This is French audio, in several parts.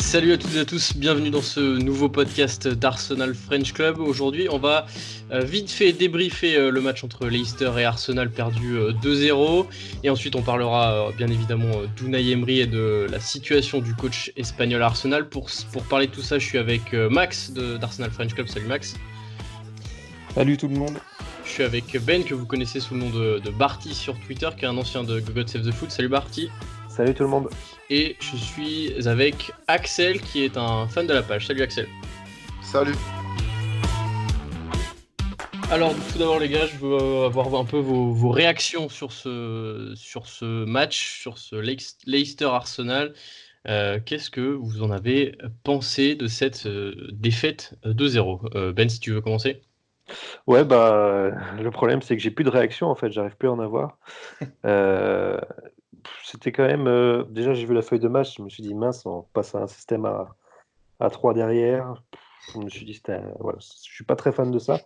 Salut à toutes et à tous, bienvenue dans ce nouveau podcast d'Arsenal French Club. Aujourd'hui, on va vite fait débriefer le match entre Leicester et Arsenal perdu 2-0. Et ensuite, on parlera bien évidemment d'Unai Emery et de la situation du coach espagnol à Arsenal. Pour parler de tout ça, je suis avec Max d'Arsenal French Club. Salut Max. Salut tout le monde. Je suis avec Ben, que vous connaissez sous le nom de Barty sur Twitter, qui est un ancien de God Save the Foot. Salut Barty. Salut tout le monde. Et je suis avec Axel, qui est un fan de la page. Salut Axel. Salut. Alors tout d'abord les gars, je veux avoir un peu vos réactions sur ce match, sur ce Leicester-Arsenal. Qu'est-ce que vous en avez pensé de cette défaite 2-0 Ben, si tu veux commencer. Ouais, le problème c'est que j'ai plus de réaction en fait, j'arrive plus à en avoir. C'était quand même. Déjà, j'ai vu la feuille de match, je me suis dit mince, on passe à un système à 3 derrière. Je me suis dit, voilà, je suis pas très fan de ça.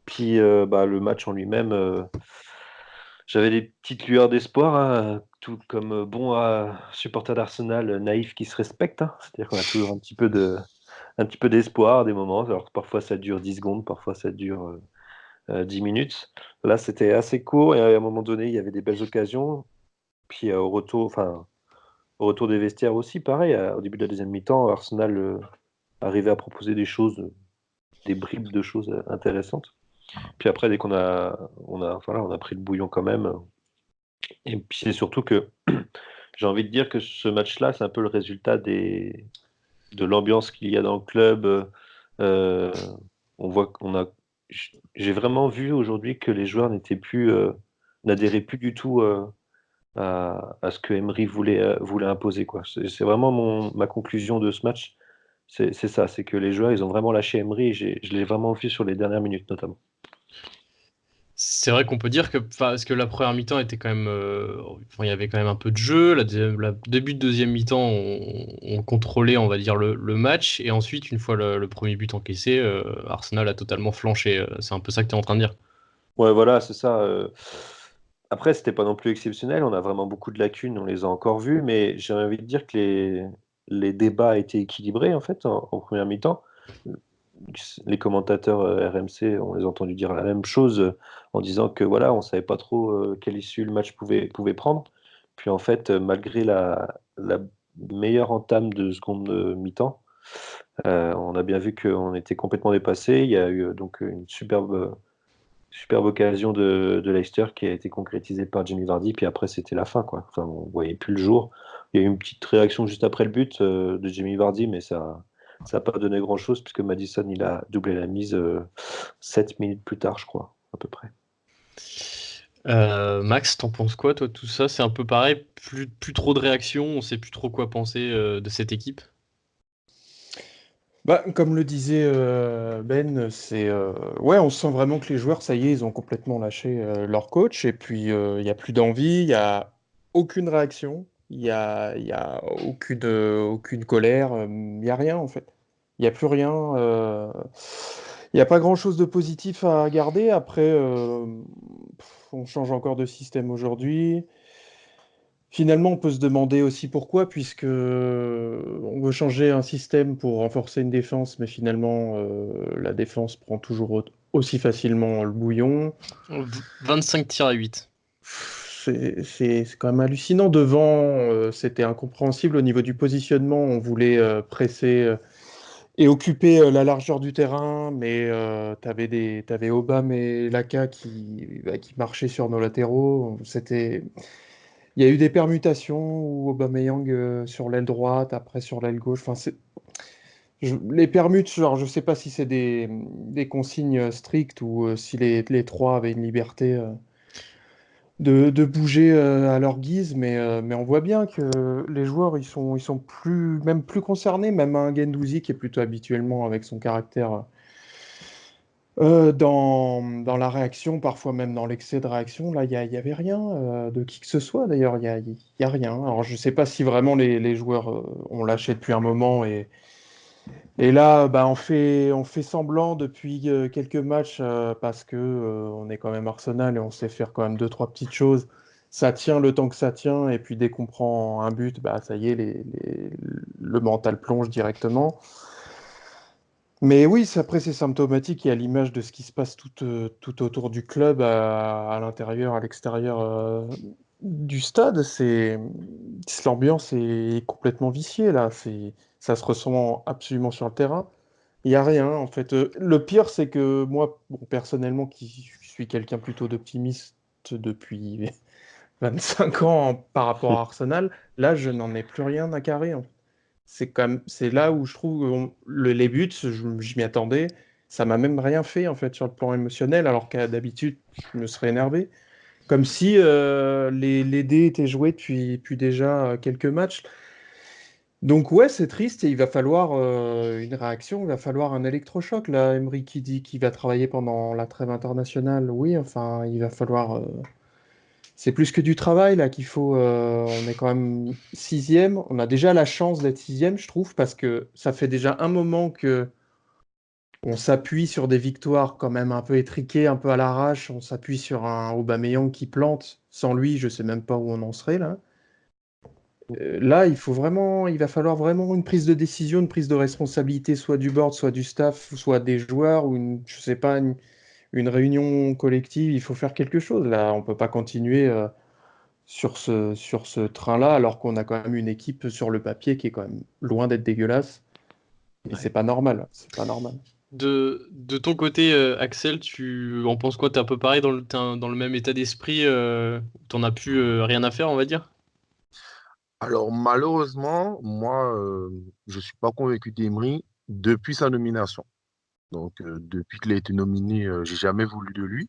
Puis le match en lui-même, j'avais des petites lueurs d'espoir, hein, tout comme bon supporter d'Arsenal naïf qui se respecte, hein. C'est-à-dire qu'on a toujours un petit peu d'espoir à des moments. Alors parfois ça dure 10 secondes, parfois ça dure 10 minutes. Là, c'était assez court et à un moment donné, il y avait des belles occasions. Puis au retour des vestiaires aussi, pareil, au début de la deuxième mi-temps, Arsenal arrivait à proposer des choses, des bribes de choses intéressantes. Puis après, dès qu'on a pris le bouillon quand même. Et puis c'est surtout que j'ai envie de dire que ce match-là, c'est un peu le résultat de l'ambiance qu'il y a dans le club. Euh, on voit j'ai vraiment vu aujourd'hui que les joueurs n'adhéraient plus du tout à ce que Emery voulait imposer, quoi. C'est vraiment ma conclusion de ce match. C'est ça, c'est que les joueurs, ils ont vraiment lâché Emery. Je l'ai vraiment vu sur les dernières minutes, notamment. C'est vrai qu'on peut dire que, parce que la première mi-temps était quand même, il y avait quand même un peu de jeu. La début de deuxième mi-temps, on contrôlait, on va dire, le match. Et ensuite, une fois le premier but encaissé, Arsenal a totalement flanché. C'est un peu ça que tu es en train de dire. Ouais, voilà, c'est ça. Après, c'était pas non plus exceptionnel. On a vraiment beaucoup de lacunes, on les a encore vues, mais j'ai envie de dire que les débats étaient équilibrés en fait en première mi-temps. Les commentateurs RMC, on les a entendus dire la même chose en disant que voilà, on savait pas trop quelle issue le match pouvait prendre. Puis en fait, malgré la meilleure entame de seconde mi-temps, on a bien vu qu'on était complètement dépassé. Il y a eu donc une superbe occasion de Leicester qui a été concrétisée par Jamie Vardy, puis après c'était la fin, quoi. Enfin, on voyait plus le jour. Il y a eu une petite réaction juste après le but de Jamie Vardy, mais ça n'a pas donné grand-chose puisque Maddison il a doublé la mise 7 minutes plus tard, je crois, à peu près. Max, t'en penses quoi, toi, tout ça? C'est un peu pareil, plus trop de réactions, on sait plus trop quoi penser de cette équipe. Comme le disait Ben, ouais, on sent vraiment que les joueurs, ça y est, ils ont complètement lâché leur coach, et puis il n'y a plus d'envie, il n'y a aucune réaction, il y a aucune colère, il n'y a rien en fait. Il n'y a plus rien. Il n'y a pas grand-chose de positif à garder. Après, on change encore de système aujourd'hui. Finalement, on peut se demander aussi pourquoi, puisque on veut changer un système pour renforcer une défense, mais finalement, la défense prend toujours aussi facilement le bouillon. 25 tirs à 8. C'est quand même hallucinant. Devant, c'était incompréhensible au niveau du positionnement. On voulait presser et occuper la largeur du terrain, mais t'avais Obama et Laka qui marchaient sur nos latéraux. Il y a eu des permutations où Aubameyang sur l'aile droite, après sur l'aile gauche. Enfin, les permutes, genre, je sais pas si c'est des consignes strictes ou si les trois avaient une liberté de bouger à leur guise, mais on voit bien que les joueurs, ils sont même plus concernés. Même un Guendouzi qui est plutôt habituellement avec son caractère dans la réaction, parfois même dans l'excès de réaction, là, il y avait rien de qui que ce soit, d'ailleurs, il y a rien. Alors, je ne sais pas si vraiment les joueurs ont lâché depuis un moment, et là, on fait semblant depuis quelques matchs, parce que on est quand même Arsenal et on sait faire quand même deux, trois petites choses. ça tient le temps que ça tient, et puis dès qu'on prend un but, bah ça y est, le mental plonge directement. Mais oui, après c'est symptomatique et à l'image de ce qui se passe tout autour du club, à l'intérieur, à l'extérieur du stade, l'ambiance est complètement viciée là. Ça se ressent absolument sur le terrain. Il n'y a rien en fait. Le pire, c'est que moi, bon, personnellement, qui suis quelqu'un plutôt d'optimiste depuis 25 ans par rapport à Arsenal, là, je n'en ai plus rien à carrer, hein. C'est là où je trouve les buts, je m'y attendais. Ça m'a même rien fait en fait sur le plan émotionnel, alors qu'à d'habitude, je me serais énervé. Comme si les dés étaient joués depuis déjà quelques matchs. Donc ouais, c'est triste et il va falloir une réaction, il va falloir un électrochoc. Là, Emery qui dit qu'il va travailler pendant la trêve internationale, oui, enfin, il va falloir. C'est plus que du travail là qu'il faut. On est quand même sixième. On a déjà la chance d'être sixième, je trouve, parce que ça fait déjà un moment que on s'appuie sur des victoires quand même un peu étriquées, un peu à l'arrache. On s'appuie sur un Aubameyang qui plante. Sans lui, je sais même pas où on en serait là. Là, il va falloir vraiment une prise de décision, une prise de responsabilité, soit du board, soit du staff, soit des joueurs, ou je sais pas, une réunion collective. Il faut faire quelque chose. Là, on peut pas continuer sur ce train-là, alors qu'on a quand même une équipe sur le papier qui est quand même loin d'être dégueulasse. Et c'est pas normal. C'est pas normal. De ton côté, Axel, tu en penses quoi? T'es un peu pareil dans le même état d'esprit, t'en as plus rien à faire, on va dire? Alors, malheureusement, moi, je ne suis pas convaincu d'Emery depuis sa nomination. Donc, depuis qu'il a été nominé, j'ai jamais voulu de lui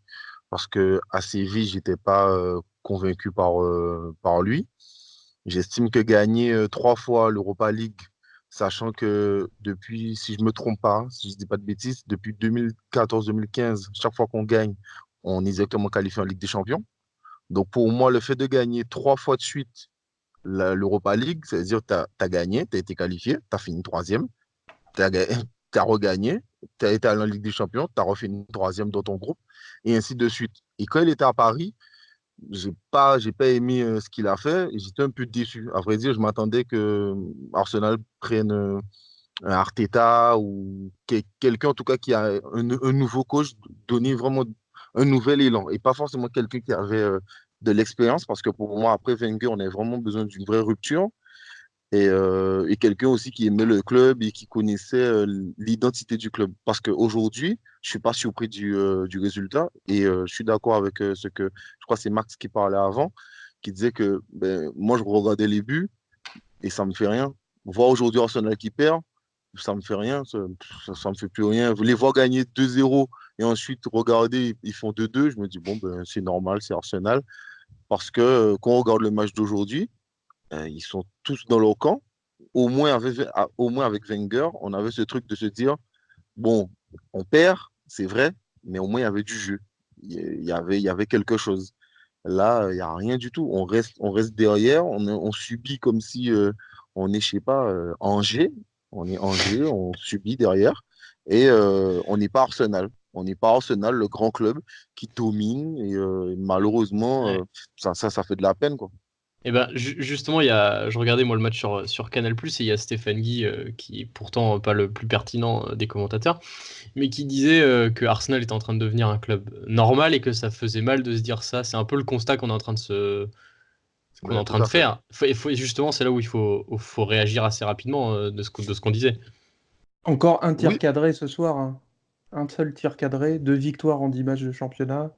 parce que à Séville, j'étais pas convaincu par lui. J'estime que gagner 3 fois l'Europa League, sachant que depuis, si je me trompe pas, si je dis pas de bêtises, depuis 2014-2015, chaque fois qu'on gagne, on est directement qualifié en Ligue des Champions. Donc, pour moi, le fait de gagner 3 fois de suite l'Europa League, c'est-à-dire que tu as gagné, tu as été qualifié, tu as fini troisième, tu as, regagné, tu as été allé en Ligue des Champions, tu as refini troisième dans ton groupe, et ainsi de suite. Et quand il était à Paris, j'ai pas aimé ce qu'il a fait, et j'étais un peu déçu. À vrai dire, je m'attendais que Arsenal prenne un Arteta ou quelqu'un en tout cas qui a un nouveau coach, donner vraiment un nouvel élan, et pas forcément quelqu'un qui avait de l'expérience, parce que pour moi, après Wenger, on a vraiment besoin d'une vraie rupture. Et quelqu'un aussi qui aimait le club et qui connaissait l'identité du club. Parce qu'aujourd'hui, je ne suis pas surpris du résultat. Et je suis d'accord avec ce que, je crois que c'est Max qui parlait avant, qui disait que ben, moi, je regardais les buts et ça ne me fait rien. Voir aujourd'hui Arsenal qui perd, ça ne me fait rien, ça me fait plus rien. Les voir gagner 2-0 et ensuite regarder, ils font 2-2, je me dis, bon, ben, c'est normal, c'est Arsenal. Parce que quand on regarde le match d'aujourd'hui, ils sont tous dans leur camp. Au moins avec Wenger, on avait ce truc de se dire, bon, on perd, c'est vrai, mais au moins il y avait du jeu. Il y avait quelque chose. Là, il n'y a rien du tout. On reste derrière, on subit comme si on est, je sais pas, Angers. On est Angers, on subit derrière. Et on n'est pas Arsenal. On n'est pas Arsenal, le grand club qui domine. Et malheureusement, Ouais. ça fait de la peine, quoi. Et ben justement, je regardais moi le match sur Canal+, et il y a Stéphane Guy, qui est pourtant pas le plus pertinent des commentateurs, mais qui disait que Arsenal était en train de devenir un club normal et que ça faisait mal de se dire ça. C'est un peu le constat qu'on est Ouais, en tout train de à fait. faire. Justement, c'est là où faut réagir assez rapidement de ce qu'on disait. Encore un tir Oui, cadré ce soir, hein. Un seul tir cadré, 2 victoires en 10 matchs de championnat.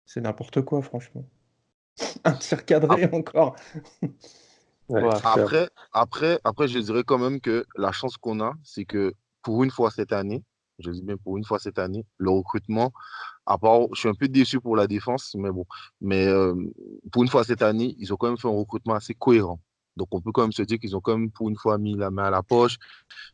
C'est n'importe quoi, franchement. Un tir cadré encore. Ouais, Ouais. c'est clair. après, je dirais quand même que la chance qu'on a, c'est que pour une fois cette année, je dis bien pour une fois cette année, le recrutement, à part, je suis un peu déçu pour la défense, mais bon, mais pour une fois cette année, ils ont quand même fait un recrutement assez cohérent. Donc, on peut quand même se dire qu'ils ont quand même pour une fois mis la main à la poche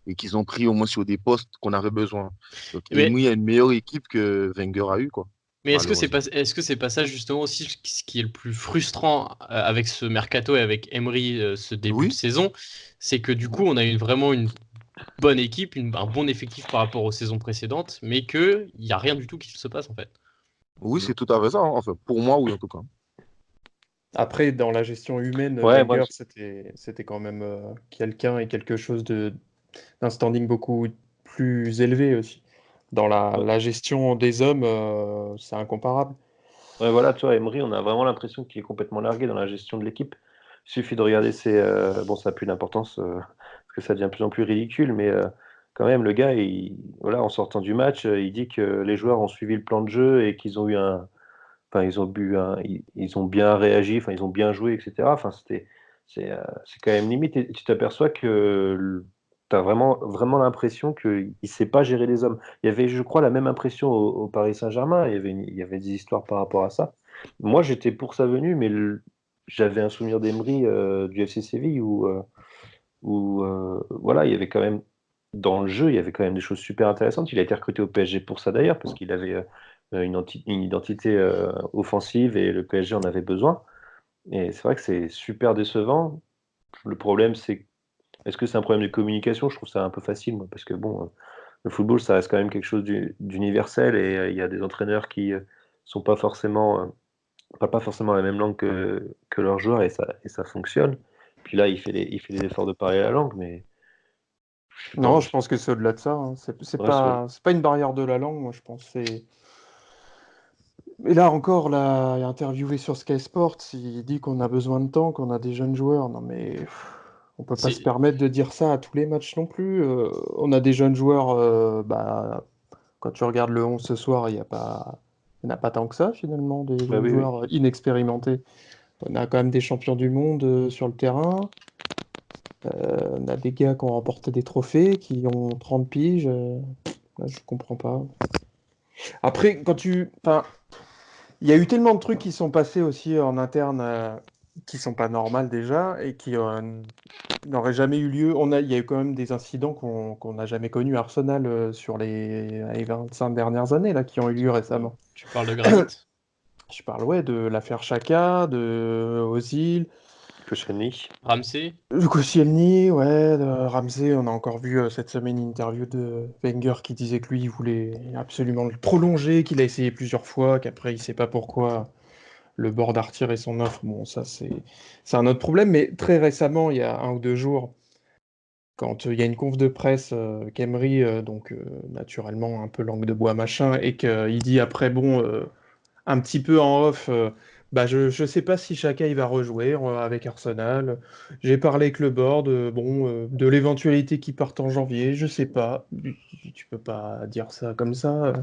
et qu'ils ont pris au moins sur des postes qu'on avait besoin. Donc, Mais Emery a une meilleure équipe que Wenger a eu, quoi, Mais malheureusement. est-ce que c'est pas ça justement aussi ce qui est le plus frustrant avec ce mercato et avec Emery ce début de Oui, saison, c'est que du mhm. coup on a vraiment une bonne équipe, un bon effectif par rapport aux saisons précédentes, mais que il y a rien du tout qui se passe en fait. Oui, c'est tout à fait ça, hein. Enfin, pour moi, oui, en tout cas. Après, dans la gestion humaine, Ouais, moi, Wenger, c'était quand même quelqu'un et quelque chose d'un standing beaucoup plus élevé aussi. Dans ouais. la gestion des hommes, c'est incomparable. Ouais, voilà, toi, Emery, on a vraiment l'impression qu'il est complètement largué dans la gestion de l'équipe. Il suffit de regarder ses. Bon, ça n'a plus d'importance parce que ça devient de plus en plus ridicule, mais quand même, le gars, voilà, en sortant du match, il dit que les joueurs ont suivi le plan de jeu et qu'ils ont eu un. Enfin, ils ont bien réagi, enfin, ils ont bien joué, etc. Enfin, c'est quand même limite. Et tu t'aperçois que tu as vraiment, vraiment l'impression qu'il ne sait pas gérer les hommes. Il y avait, je crois, la même impression au Paris Saint-Germain. Il y avait des histoires par rapport à ça. Moi, j'étais pour sa venue, mais j'avais un souvenir d'Emery du FC Séville où voilà, il y avait quand même, dans le jeu, il y avait quand même des choses super intéressantes. Il a été recruté au PSG pour ça d'ailleurs, parce qu'il avait une identité offensive et le PSG en avait besoin. Et c'est vrai que c'est super décevant. Le problème, c'est est-ce que c'est un problème de communication? Je trouve ça un peu facile, moi, parce que bon, le football, ça reste quand même quelque chose d'universel et il y a des entraîneurs qui sont pas forcément, parlent pas forcément la même langue que leurs joueurs et ça fonctionne. Puis là, il fait les efforts de parler la langue, mais je sais pas. Non, je pense que c'est au-delà de ça, hein. Ouais, C'est pas une barrière de la langue, moi, je pense. Et là encore, là, interviewé sur Sky Sports, il dit qu'on a besoin de temps, qu'on a des jeunes joueurs. Non, mais on peut pas se C'est permettre de dire ça à tous les matchs non plus. On a des jeunes joueurs, quand tu regardes le 11 ce soir, il n'y en a pas tant que ça, finalement, des bah jeunes oui, oui. joueurs inexpérimentés. On a quand même des champions du monde sur le terrain. On a des gars qui ont remporté des trophées, qui ont 30 piges. Là, je comprends pas. Après, enfin, il y a eu tellement de trucs qui sont passés aussi en interne qui sont pas normales déjà et qui n'auraient jamais eu lieu. Il y a eu quand même des incidents qu'on n'a jamais connus à Arsenal sur les 25 dernières années là, qui ont eu lieu récemment. Tu parles de Granit? Je parle ouais, de l'affaire Chaka, de Ozil, Koscielny. Ramsey? de Koscielny, ouais, de Ramsey. On a encore vu cette semaine une interview de Wenger qui disait que lui, il voulait absolument le prolonger, qu'il a essayé plusieurs fois, qu'après, il sait pas pourquoi. Le board a retiré son offre. Bon, ça, c'est un autre problème. Mais très récemment, il y a un ou deux jours, quand il y a une conf de presse qu'Emery, donc naturellement un peu langue de bois machin, et qu'il dit après, bon, un petit peu en off, je sais pas si Xhaka il va rejouer avec Arsenal. J'ai parlé avec le board, de l'éventualité qu'il parte en janvier, je sais pas. Tu peux pas dire ça comme ça.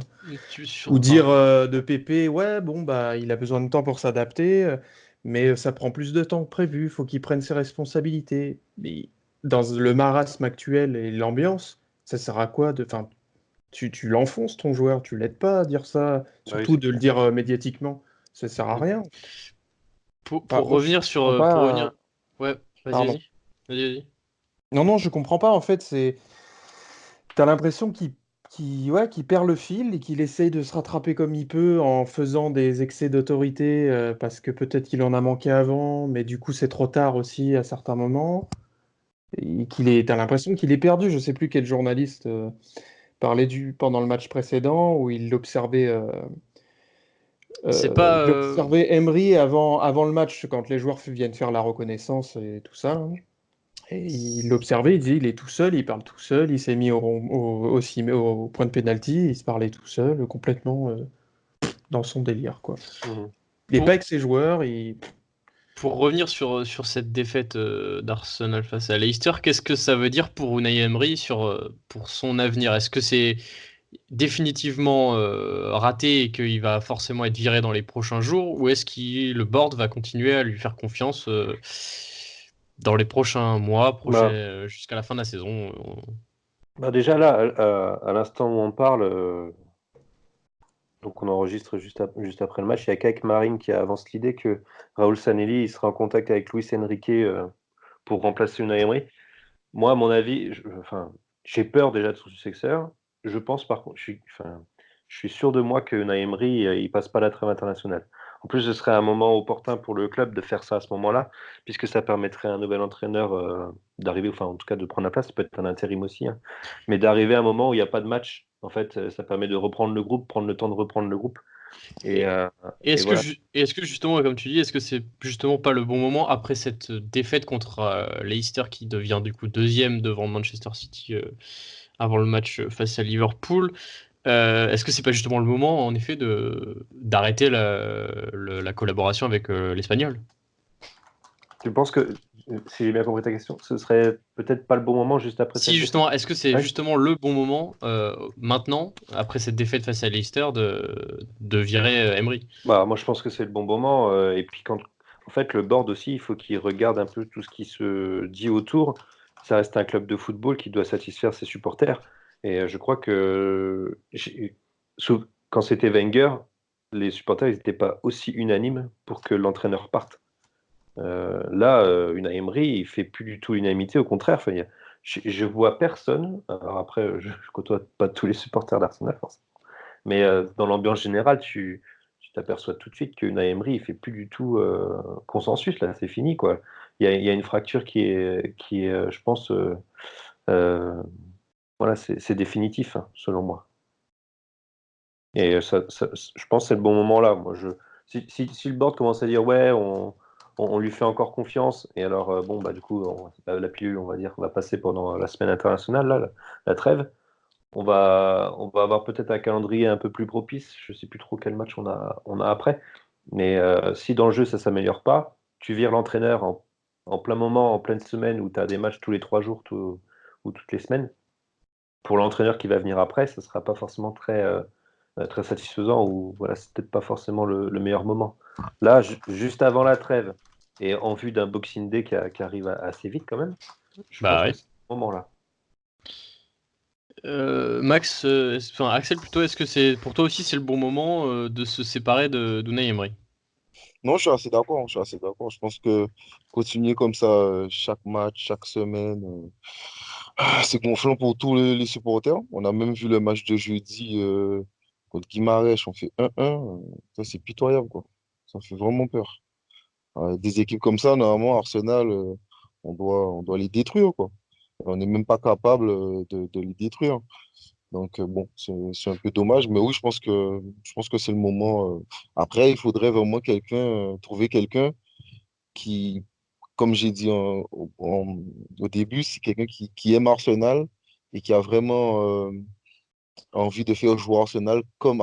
Ou dire Enfin, de Pépé, ouais, bon, bah, il a besoin de temps pour s'adapter, mais ça prend plus de temps que prévu, faut qu'il prenne ses responsabilités. Mais dans le marasme actuel et l'ambiance, ça sert à quoi de... Enfin, tu l'enfonces ton joueur, tu l'aides pas à dire ça, Bah oui, surtout c'est de le clair. dire médiatiquement, ça sert à rien. Enfin, pour moi, je revenir sur. comprends Pour revenir. pas. Ouais, vas-y, Pardon. vas-y. Vas-y, vas-y. Non, non, je comprends pas. En fait, t'as l'impression ouais, qu'il perd le fil et qu'il essaye de se rattraper comme il peut en faisant des excès d'autorité parce que peut-être qu'il en a manqué avant, mais du coup c'est trop tard aussi à certains moments. Et t'as l'impression qu'il est perdu. Je sais plus quel journaliste parlait pendant le match précédent où C'est pas. il observait Emery avant le match quand les joueurs viennent faire la reconnaissance et tout ça, hein. Et il l'observait, il disait il est tout seul, il parle tout seul, il s'est mis au point de pénalty, il se parlait tout seul, complètement dans son délire, quoi. Mhm. Il n'est pas Pour, avec ses joueurs, pour revenir sur cette défaite d'Arsenal face à Leicester, qu'est-ce que ça veut dire pour Unai Emery pour son avenir? Est-ce que c'est définitivement raté et qu'il va forcément être viré dans les prochains jours, ou est-ce que le board va continuer à lui faire confiance dans les prochains mois, Bah, jusqu'à la fin de la saison? bah déjà là, à l'instant où on parle, donc on enregistre juste après le match, il y a Kaik Marine qui avance l'idée que Raoul Sanelli il sera en contact avec Luis Enrique pour remplacer Unai Emery. Moi, à mon avis, enfin, j'ai peur déjà de son successeur. Je pense par contre, je suis sûr de moi que Unai Emery, il passe pas la trêve internationale. En plus, ce serait un moment opportun pour le club de faire ça à ce moment-là, puisque ça permettrait à un nouvel entraîneur d'arriver, enfin en tout cas de prendre la place, ça peut être un intérim aussi, hein, mais d'arriver à un moment où il n'y a pas de match. En fait, ça permet de reprendre le groupe, prendre le temps de reprendre le groupe. Et, euh, Et et voilà. est-ce que justement, comme tu dis, est-ce que c'est justement pas le bon moment après cette défaite contre Leicester qui devient du coup deuxième devant Manchester City avant le match face à Liverpool? Est-ce que c'est pas justement le moment en effet de d'arrêter la collaboration avec l'Espagnol? Tu penses que, si j'ai bien compris ta question, ce serait peut-être pas le bon moment juste après Si cette défaite? justement, est-ce que c'est Ouais. justement le bon moment maintenant, après cette défaite face à Leicester, de virer Emery? Bah, moi, je pense que c'est le bon moment. Et puis, en fait, le board aussi, il faut qu'il regarde un peu tout ce qui se dit autour. Ça reste un club de football qui doit satisfaire ses supporters. Et je crois que quand c'était Wenger, les supporters n'étaient pas aussi unanimes pour que l'entraîneur parte. Là, Unai Emery, il fait plus du tout l'unanimité. Au contraire, enfin, je vois personne. Alors après, je côtoie pas tous les supporters d'Arsenal, forcément. Mais dans l'ambiance générale, tu t'aperçois tout de suite que Unai Emery, il fait plus du tout consensus, là, c'est fini, quoi. Il y a une fracture qui est je pense, euh, voilà, c'est définitif, hein, selon moi. Et je pense que c'est le bon moment là. Si le board commence à dire, ouais, on lui fait encore confiance, et alors, bon, bah, du coup, la pilule, on va dire, on va passer pendant la semaine internationale, là, la trêve. On va avoir peut-être un calendrier un peu plus propice. Je ne sais plus trop quel match on a après. Mais si dans le jeu, ça ne s'améliore pas, tu vires l'entraîneur en plein moment, en pleine semaine où tu as des matchs tous les 3 jours ou toutes les semaines. Pour l'entraîneur qui va venir après, ce ne sera pas forcément très satisfaisant ou voilà, c'est peut-être pas forcément le meilleur moment. Là, juste avant la trêve et en vue d'un Boxing Day qui arrive assez vite quand même, je Bah pense que ouais. c'est ce moment-là. Max, enfin Axel plutôt, est-ce que c'est pour toi aussi c'est le bon moment de se séparer de d'Unai Emery? Non, je suis assez d'accord. Je suis assez d'accord. Je pense que continuer comme ça chaque match, chaque semaine, c'est gonflant pour tous les supporters. On a même vu le match de jeudi contre Guimarães. On fait 1-1. Ça, c'est pitoyable, quoi. Ça fait vraiment peur. Des équipes comme ça, normalement, Arsenal, on doit les détruire, quoi. On n'est même pas capable de les détruire. Donc, bon, c'est un peu dommage. Mais oui, je pense que c'est le moment. Après, il faudrait vraiment trouver quelqu'un qui, comme j'ai dit au début, c'est quelqu'un qui aime Arsenal et qui a vraiment envie de faire jouer Arsenal, comme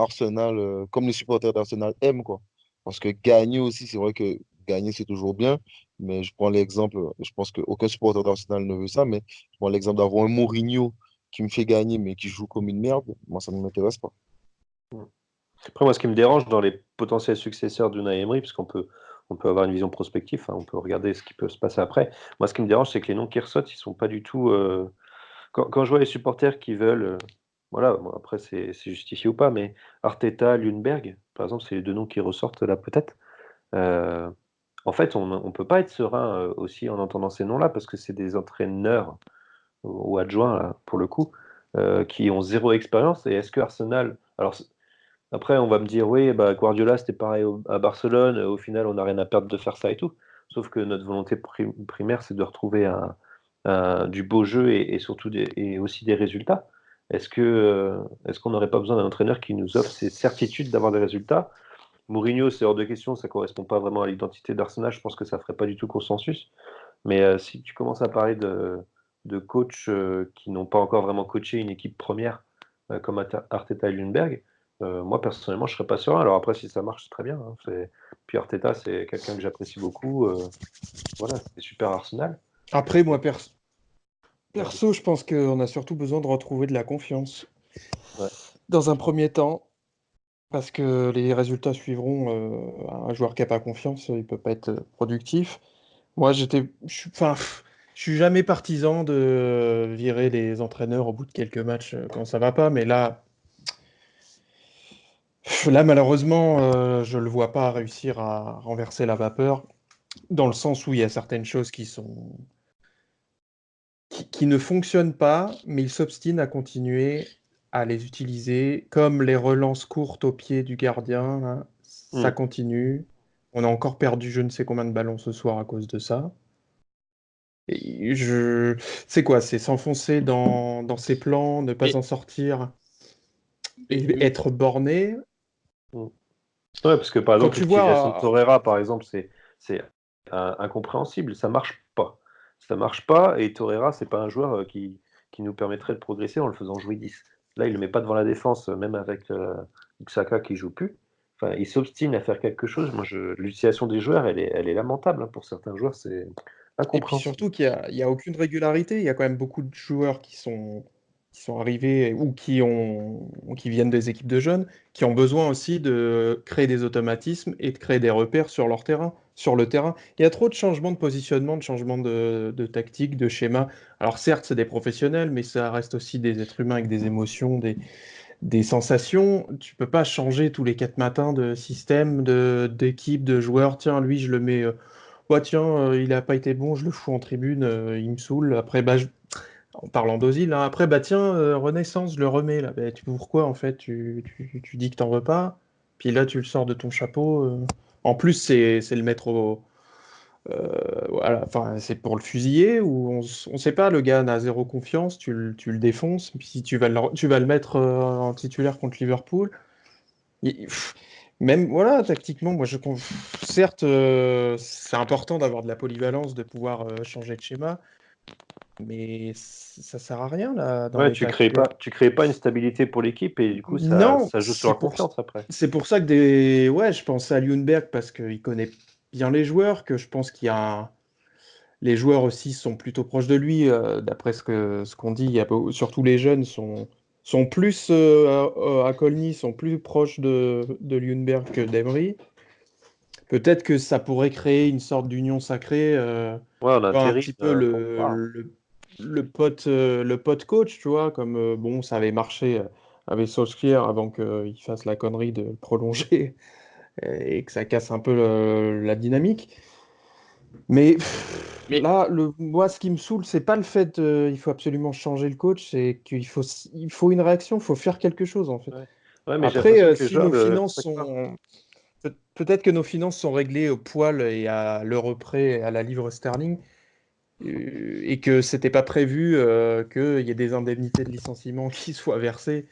les supporters d'Arsenal aiment, quoi. Parce que gagner aussi, c'est vrai que gagner, c'est toujours bien, mais je prends l'exemple, je pense qu'aucun supporter d'Arsenal ne veut ça, mais je prends l'exemple d'avoir un Mourinho qui me fait gagner, mais qui joue comme une merde. Moi, ça ne m'intéresse pas. Après, moi, ce qui me dérange dans les potentiels successeurs d'Unai Emery, parce qu'on peut avoir une vision prospective, hein, on peut regarder ce qui peut se passer après. Moi, ce qui me dérange, c'est que les noms qui ressortent, ils sont pas du tout. Quand je vois les supporters qui veulent, voilà, bon, après, c'est justifié ou pas, mais Arteta, Ljungberg, par exemple, c'est les deux noms qui ressortent là, peut-être. Euh, En fait, on ne peut pas être serein aussi en entendant ces noms-là, parce que c'est des entraîneurs ou adjoints, là, pour le coup, qui ont zéro expérience. Et est-ce que Arsenal. Alors, après, on va me dire, oui, bah, Guardiola, c'était pareil à Barcelone. Au final, on n'a rien à perdre de faire ça et tout. Sauf que notre volonté primaire, c'est de retrouver du beau jeu et surtout et aussi des résultats. Est-ce qu'on n'aurait pas besoin d'un entraîneur qui nous offre ces certitudes d'avoir des résultats? Mourinho, c'est hors de question, ça correspond pas vraiment à l'identité d'Arsenal. Je pense que ça ferait pas du tout consensus. Mais si tu commences à parler de coachs qui n'ont pas encore vraiment coaché une équipe première comme Arteta et Ljungberg, moi personnellement je serais pas serein. Alors après si ça marche c'est très bien, hein. Puis Arteta c'est quelqu'un que j'apprécie beaucoup. Voilà, c'est super Arsenal. Après, moi, perso, je pense qu'on a surtout besoin de retrouver de la confiance. Ouais. Dans un premier temps, parce que les résultats suivront. Un joueur qui n'a pas confiance, il peut pas être productif. Moi, enfin, je suis jamais partisan de virer les entraîneurs au bout de quelques matchs quand ça va pas, mais là, malheureusement, je le vois pas réussir à renverser la vapeur, dans le sens où il y a certaines choses qui ne fonctionnent pas, mais il s'obstine à continuer à les utiliser, comme les relances courtes au pied du gardien, là, ça Mm. continue. On a encore perdu je ne sais combien de ballons ce soir à cause de ça. C'est quoi? C'est s'enfoncer dans ses plans, ne pas Mais, en sortir mais, et mais- être borné. Mm. Ouais, parce que par Quand exemple, tu vois, l'utilisation de Torreira, par exemple, c'est incompréhensible. Ça marche pas. Ça marche pas, et Torreira, c'est pas un joueur qui nous permettrait de progresser en le faisant jouer 10. Là, il le met pas devant la défense, même avec Xhaka qui joue plus. Enfin, il s'obstine à faire quelque chose. L'utilisation des joueurs, elle est lamentable, hein. Pour certains joueurs, c'est et puis incompréhensible. surtout il y a aucune régularité. Il y a quand même beaucoup de joueurs qui sont arrivés ou qui viennent des équipes de jeunes, qui ont besoin aussi de créer des automatismes et de créer des repères sur leur terrain, sur le terrain. Il y a trop de changements de positionnement, de changements de tactique, de schéma. Alors certes, c'est des professionnels, mais ça reste aussi des êtres humains avec des émotions, des sensations. Tu peux pas changer tous les 4 matins de système, d'équipe, de joueurs. Tiens, lui, je le mets. Ouais, tiens, il a pas été bon, je le fous en tribune, il me saoule. Après, en parlant d'Ozil, hein, après, bah tiens, Renaissance, je le remets là. Bah, pourquoi en fait tu dis que t'en veux pas, puis là tu le sors de ton chapeau. En plus, c'est le mettre au. Voilà, enfin, c'est pour le fusiller ou on sait pas, le gars n'a zéro confiance, tu le défonces, puis si tu vas le mettre en titulaire contre Liverpool. Pff, même, voilà, tactiquement, certes, c'est important d'avoir de la polyvalence, de pouvoir changer de schéma, mais ça sert à rien là dans Ouais, l'état actuel. tu crées pas une stabilité pour l'équipe, et du coup, Non, ça joue sur la confiance après. c'est pour ça que ouais, je pense à Ljungberg parce qu'il connaît bien les joueurs, que je pense qu'il y a les joueurs aussi sont plutôt proches de lui, d'après ce qu'on dit. Surtout les jeunes sont plus à Colny, sont plus proches de Ljungberg que d'Emery. Peut-être que ça pourrait créer une sorte d'union sacrée, Ouais, en tu vois, un intérim, petit peu pourquoi pas. le pote coach, tu vois, comme bon, ça avait marché avec Solskjaer avant qu'il fasse la connerie de le prolonger et que ça casse un peu la dynamique. Mais Mais là, moi, ce qui me saoule, c'est pas le fait il faut absolument changer le coach, c'est il faut une réaction, il faut faire quelque chose en fait. Ouais. Ouais, mais j'ai Après, l'impression que les si joueurs nos le finances respectent pas. sont peut-être que nos finances sont réglées au poil et à l'euro près, et à la livre sterling, et que c'était pas prévu qu'il y ait des indemnités de licenciement qui soient versées,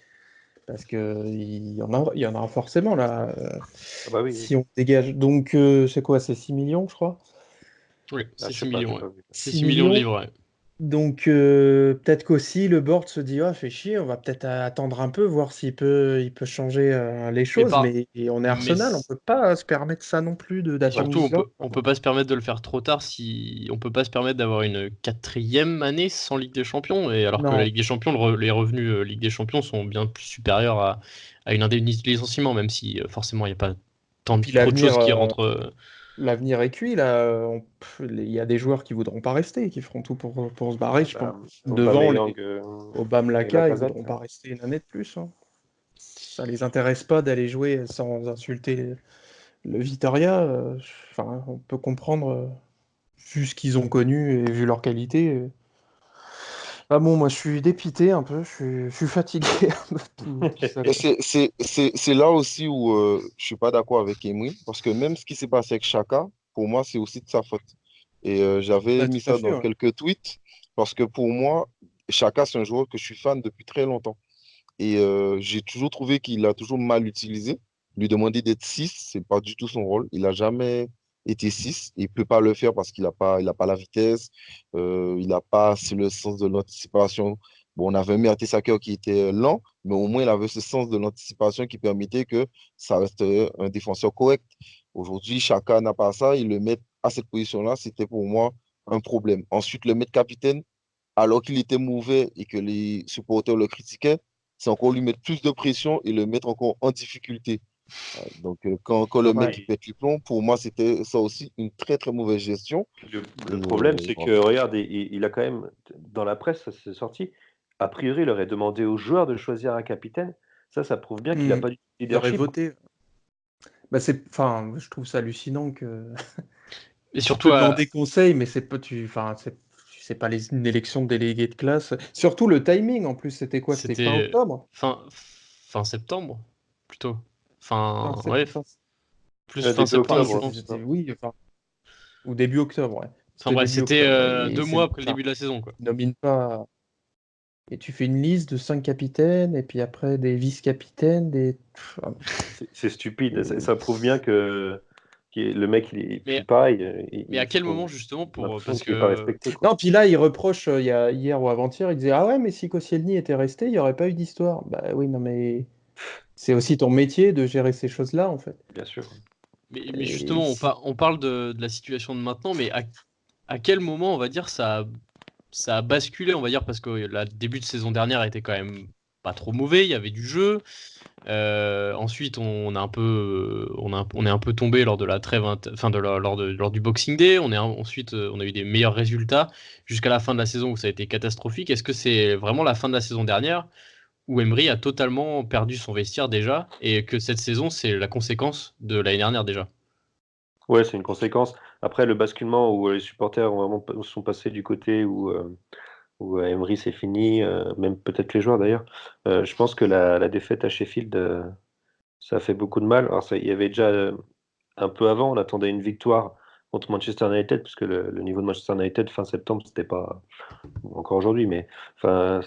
parce que il y en a forcément là, Ah bah oui, oui. si on dégage. Donc, c'est quoi? C'est 6 millions, je crois? oui, Ah, c'est je 6 sais pas, j'ai millions, ouais. pas vu. C'est 6 6 millions de millions. livres, ouais. Donc, peut-être qu'aussi le board se dit, ah, fait chier, on va peut-être attendre un peu, voir il peut changer les Mais choses. pas. Mais on est Mais Arsenal, on peut pas se permettre ça non plus et d'attendre surtout, 10 ans. on peut pas se permettre de le faire trop tard si on peut pas se permettre d'avoir une quatrième année sans Ligue des Champions, et alors que la Non. Ligue des Champions, les revenus Ligue des Champions sont bien plus supérieurs à une indemnité de licenciement, même si forcément il n'y a pas Et puis trop de choses qui rentrent. l'avenir est cuit, là. Il y a des joueurs qui voudront pas rester, qui feront tout pour se barrer, je pense. Bah, Devant Aubameyang les Obama et Laka, ils Lacazette. voudront pas rester une année de plus, hein. Ça les intéresse pas d'aller jouer sans insulter le Vitoria. Enfin, on peut comprendre, vu ce qu'ils ont connu et vu leur qualité. Ah bon, moi je suis dépité un peu, je suis fatigué un peu de tout ça, Et quoi. c'est là aussi où je suis pas d'accord avec Emery, parce que même ce qui s'est passé avec Chaka, pour moi, c'est aussi de sa faute. Et j'avais Bah, mis tout à ça fait, dans ouais. quelques tweets, parce que pour moi, Chaka, c'est un joueur que je suis fan depuis très longtemps. Et j'ai toujours trouvé qu'il a toujours mal utilisé. Lui demander d'être 6, c'est pas du tout son rôle. Il n'a jamais été 6. Il peut pas le faire parce qu'il a pas la vitesse. Il n'a pas le sens de l'anticipation. Bon, on avait un Mertesacker qui était lent, mais au moins il avait ce sens de l'anticipation qui permettait que ça reste un défenseur correct. Aujourd'hui, chacun n'a pas ça. Il le met à cette position-là, c'était pour moi un problème. Ensuite, le mettre capitaine, alors qu'il était mauvais et que les supporters le critiquaient, c'est encore lui mettre plus de pression et le mettre encore en difficulté. Donc, quand le mec Ouais, qui pète les plombs, pour moi, c'était ça aussi une très, très mauvaise gestion. Et le problème, c'est voilà. que, regarde, il a quand même, dans la presse, ça s'est sorti, a priori, il aurait demandé aux joueurs de choisir un capitaine. Ça prouve bien qu'il n'a Hmm. pas du Il aurait leadership. voté. Bah, enfin, je trouve ça hallucinant que Et tu surtout peux demander conseil, mais c'est pas une élection de délégué de classe. Surtout le timing, en plus, c'était quoi? C'était fin c'était octobre? fin septembre, plutôt. Fin, Fin, sept- ouais, fin- plus fin Début Enfin, septembre, je octobre, pense. oui, enfin, ou début octobre, ouais. Enfin C'était bref, début c'était octobre. 2 mois après le Enfin, début de la saison, quoi. il nomine pas. Et tu fais une liste de 5 capitaines, et puis après des vice-capitaines, C'est stupide. Ça prouve bien que le mec, Mais, puis pareil, mais à quel moment justement on a l'impression parce qu'il n'est pas que respecté, quoi. Non, puis là, il reproche, il y a hier ou avant-hier, il disait ah ouais, mais si Koscielny était resté, il n'y aurait pas eu d'histoire. Bah oui, non, mais c'est aussi ton métier de gérer ces choses-là, en fait. Bien sûr. mais Et justement on parle de la situation de maintenant, mais à quel moment on va dire ça a basculé, on va dire, parce que le début de saison dernière était quand même pas trop mauvais, il y avait du jeu. Ensuite, on est un peu tombé lors de la trêve, enfin lors du Boxing Day. Ensuite, on a eu des meilleurs résultats jusqu'à la fin de la saison où ça a été catastrophique. Est-ce que c'est vraiment la fin de la saison dernière où Emery a totalement perdu son vestiaire déjà et que cette saison c'est la conséquence de l'année dernière déjà? Ouais, c'est une conséquence. Après, le basculement où les supporters sont passés du côté où Emery c'est fini, même peut-être les joueurs d'ailleurs. Je pense que la défaite à Sheffield, ça a fait beaucoup de mal. Alors, il y avait déjà un peu avant, on attendait une victoire contre Manchester United, parce que le niveau de Manchester United fin septembre, c'était pas encore aujourd'hui, mais enfin,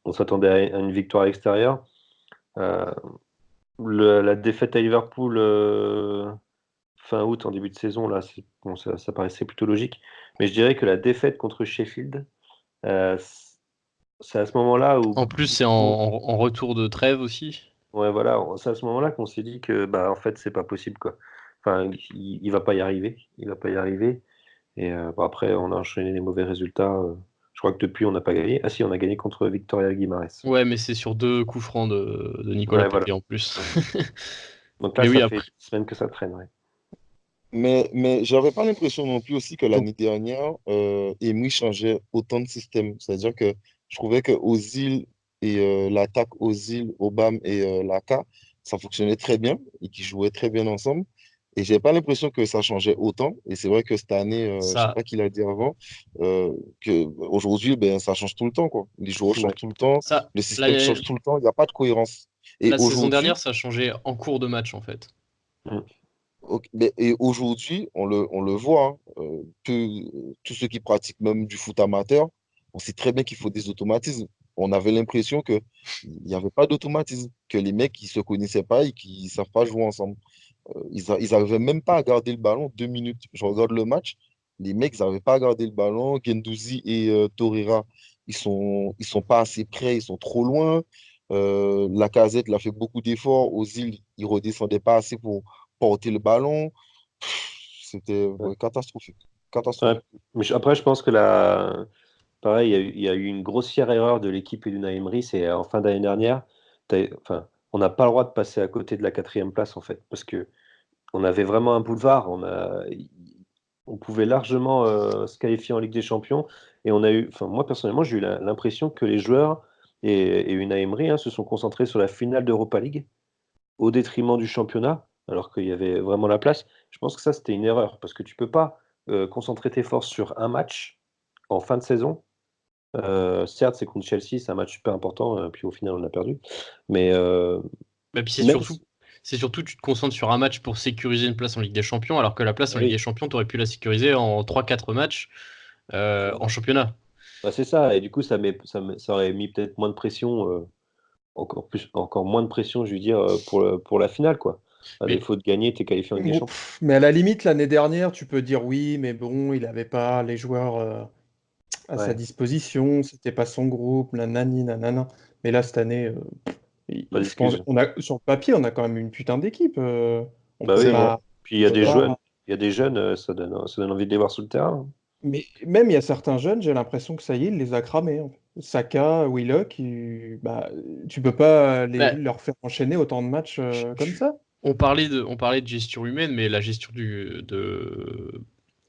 on s'attendait à une victoire à l'extérieur. Euh, la défaite à Liverpool fin août, en début de saison, là, bon, ça paraissait plutôt logique. Mais je dirais que la défaite contre Sheffield, euh, c'est à ce moment-là où, En plus, c'est en retour de trêve aussi. ouais, voilà, c'est à ce moment-là qu'on s'est dit que, bah, en fait, c'est pas possible, quoi. Enfin, il va pas y arriver. Il va pas y arriver. Et bon, après, on a enchaîné les mauvais résultats. Je crois que depuis, on n'a pas gagné. Ah si, on a gagné contre Victoria Guimarães. Ouais, mais c'est sur 2 coups francs de Nicolas Ouais, voilà. Pepe en plus. Donc là, Mais ça oui, fait après. 10 semaines que ça traîne, ouais. Mais j'avais pas l'impression non plus aussi que l'année dernière, Emery changeait autant de systèmes. C'est-à-dire que je trouvais que Ozil et l'attaque Ozil, Obama et Laka, ça fonctionnait très bien et qu'ils jouaient très bien ensemble. Et j'ai pas l'impression que ça changeait autant. Et c'est vrai que cette année, je sais Ça, pas qui l'a dit avant, que aujourd'hui, ben, ça change tout le temps, quoi. Les joueurs Ouais. changent tout le temps, ça, le système la, change tout le temps, il n'y a pas de cohérence. Et la saison aujourd'hui, dernière, ça a changé en cours de match en fait. Mm. ok, et aujourd'hui, on le voit, hein, tous ceux qui pratiquent même du foot amateur, on sait très bien qu'il faut des automatismes. On avait l'impression qu'il n'y avait pas d'automatisme, que les mecs, ils ne se connaissaient pas et qu'ils ne savent pas jouer ensemble. Ils n'arrivaient même pas à garder le ballon 2 minutes. Je regarde le match, les mecs, ils n'arrivaient pas à garder le ballon. Guendouzi et Torreira, ils sont pas assez près, ils sont trop loin. Lacazette, il a fait beaucoup d'efforts. Ozil, il redescendait pas assez pour porter le ballon. C'était Ouais. ouais, catastrophique. Ouais. Catastrophique. Mais après, je pense que pareil, il y a eu une grossière erreur de l'équipe d'Unai Emery. C'est en fin d'année dernière. Enfin, on n'a pas le droit de passer à côté de la 4e place, en fait, parce que on avait vraiment un boulevard. On pouvait largement se qualifier en Ligue des Champions. Et enfin, moi personnellement, j'ai eu l'impression que les joueurs et Unai Emery, hein, se sont concentrés sur la finale d'Europa League au détriment du championnat, alors qu'il y avait vraiment la place. Je pense que ça, c'était une erreur, parce que tu peux pas concentrer tes forces sur un match en fin de saison. Certes, c'est contre Chelsea, c'est un match super important, puis au final, on a perdu. Mais Et puis même c'est surtout, tu te concentres sur un match pour sécuriser une place en Ligue des Champions, alors que la place en Ligue des oui, Champions, tu aurais pu la sécuriser en 3-4 matchs en voilà. championnat. Bah, c'est ça. Et du coup, ça aurait mis peut-être moins de pression, encore moins de pression, je veux dire, pour la finale, quoi. À Mais défaut de gagner, t'es qualifié en Ligue des Bon, Champions. mais à la limite, l'année dernière, tu peux dire oui, mais bon, il n'avait pas les joueurs à sa Ouais, disposition, c'était pas son groupe, nanani, nanana. Mais là, cette année, pas je pense, d'excuses. sur le papier, on a quand même une putain d'équipe. On Bah peut C'est oui. vrai. pas, Puis on peut pas. il y a des jeunes, ça donne envie de les voir sur le terrain. Mais même il y a certains jeunes, j'ai l'impression que ça y est, il les a cramés, en fait. Saka, Willock, bah, tu peux pas bah, leur faire enchaîner autant de matchs je- comme je- ça. on parlait de gestion humaine, mais la gestion de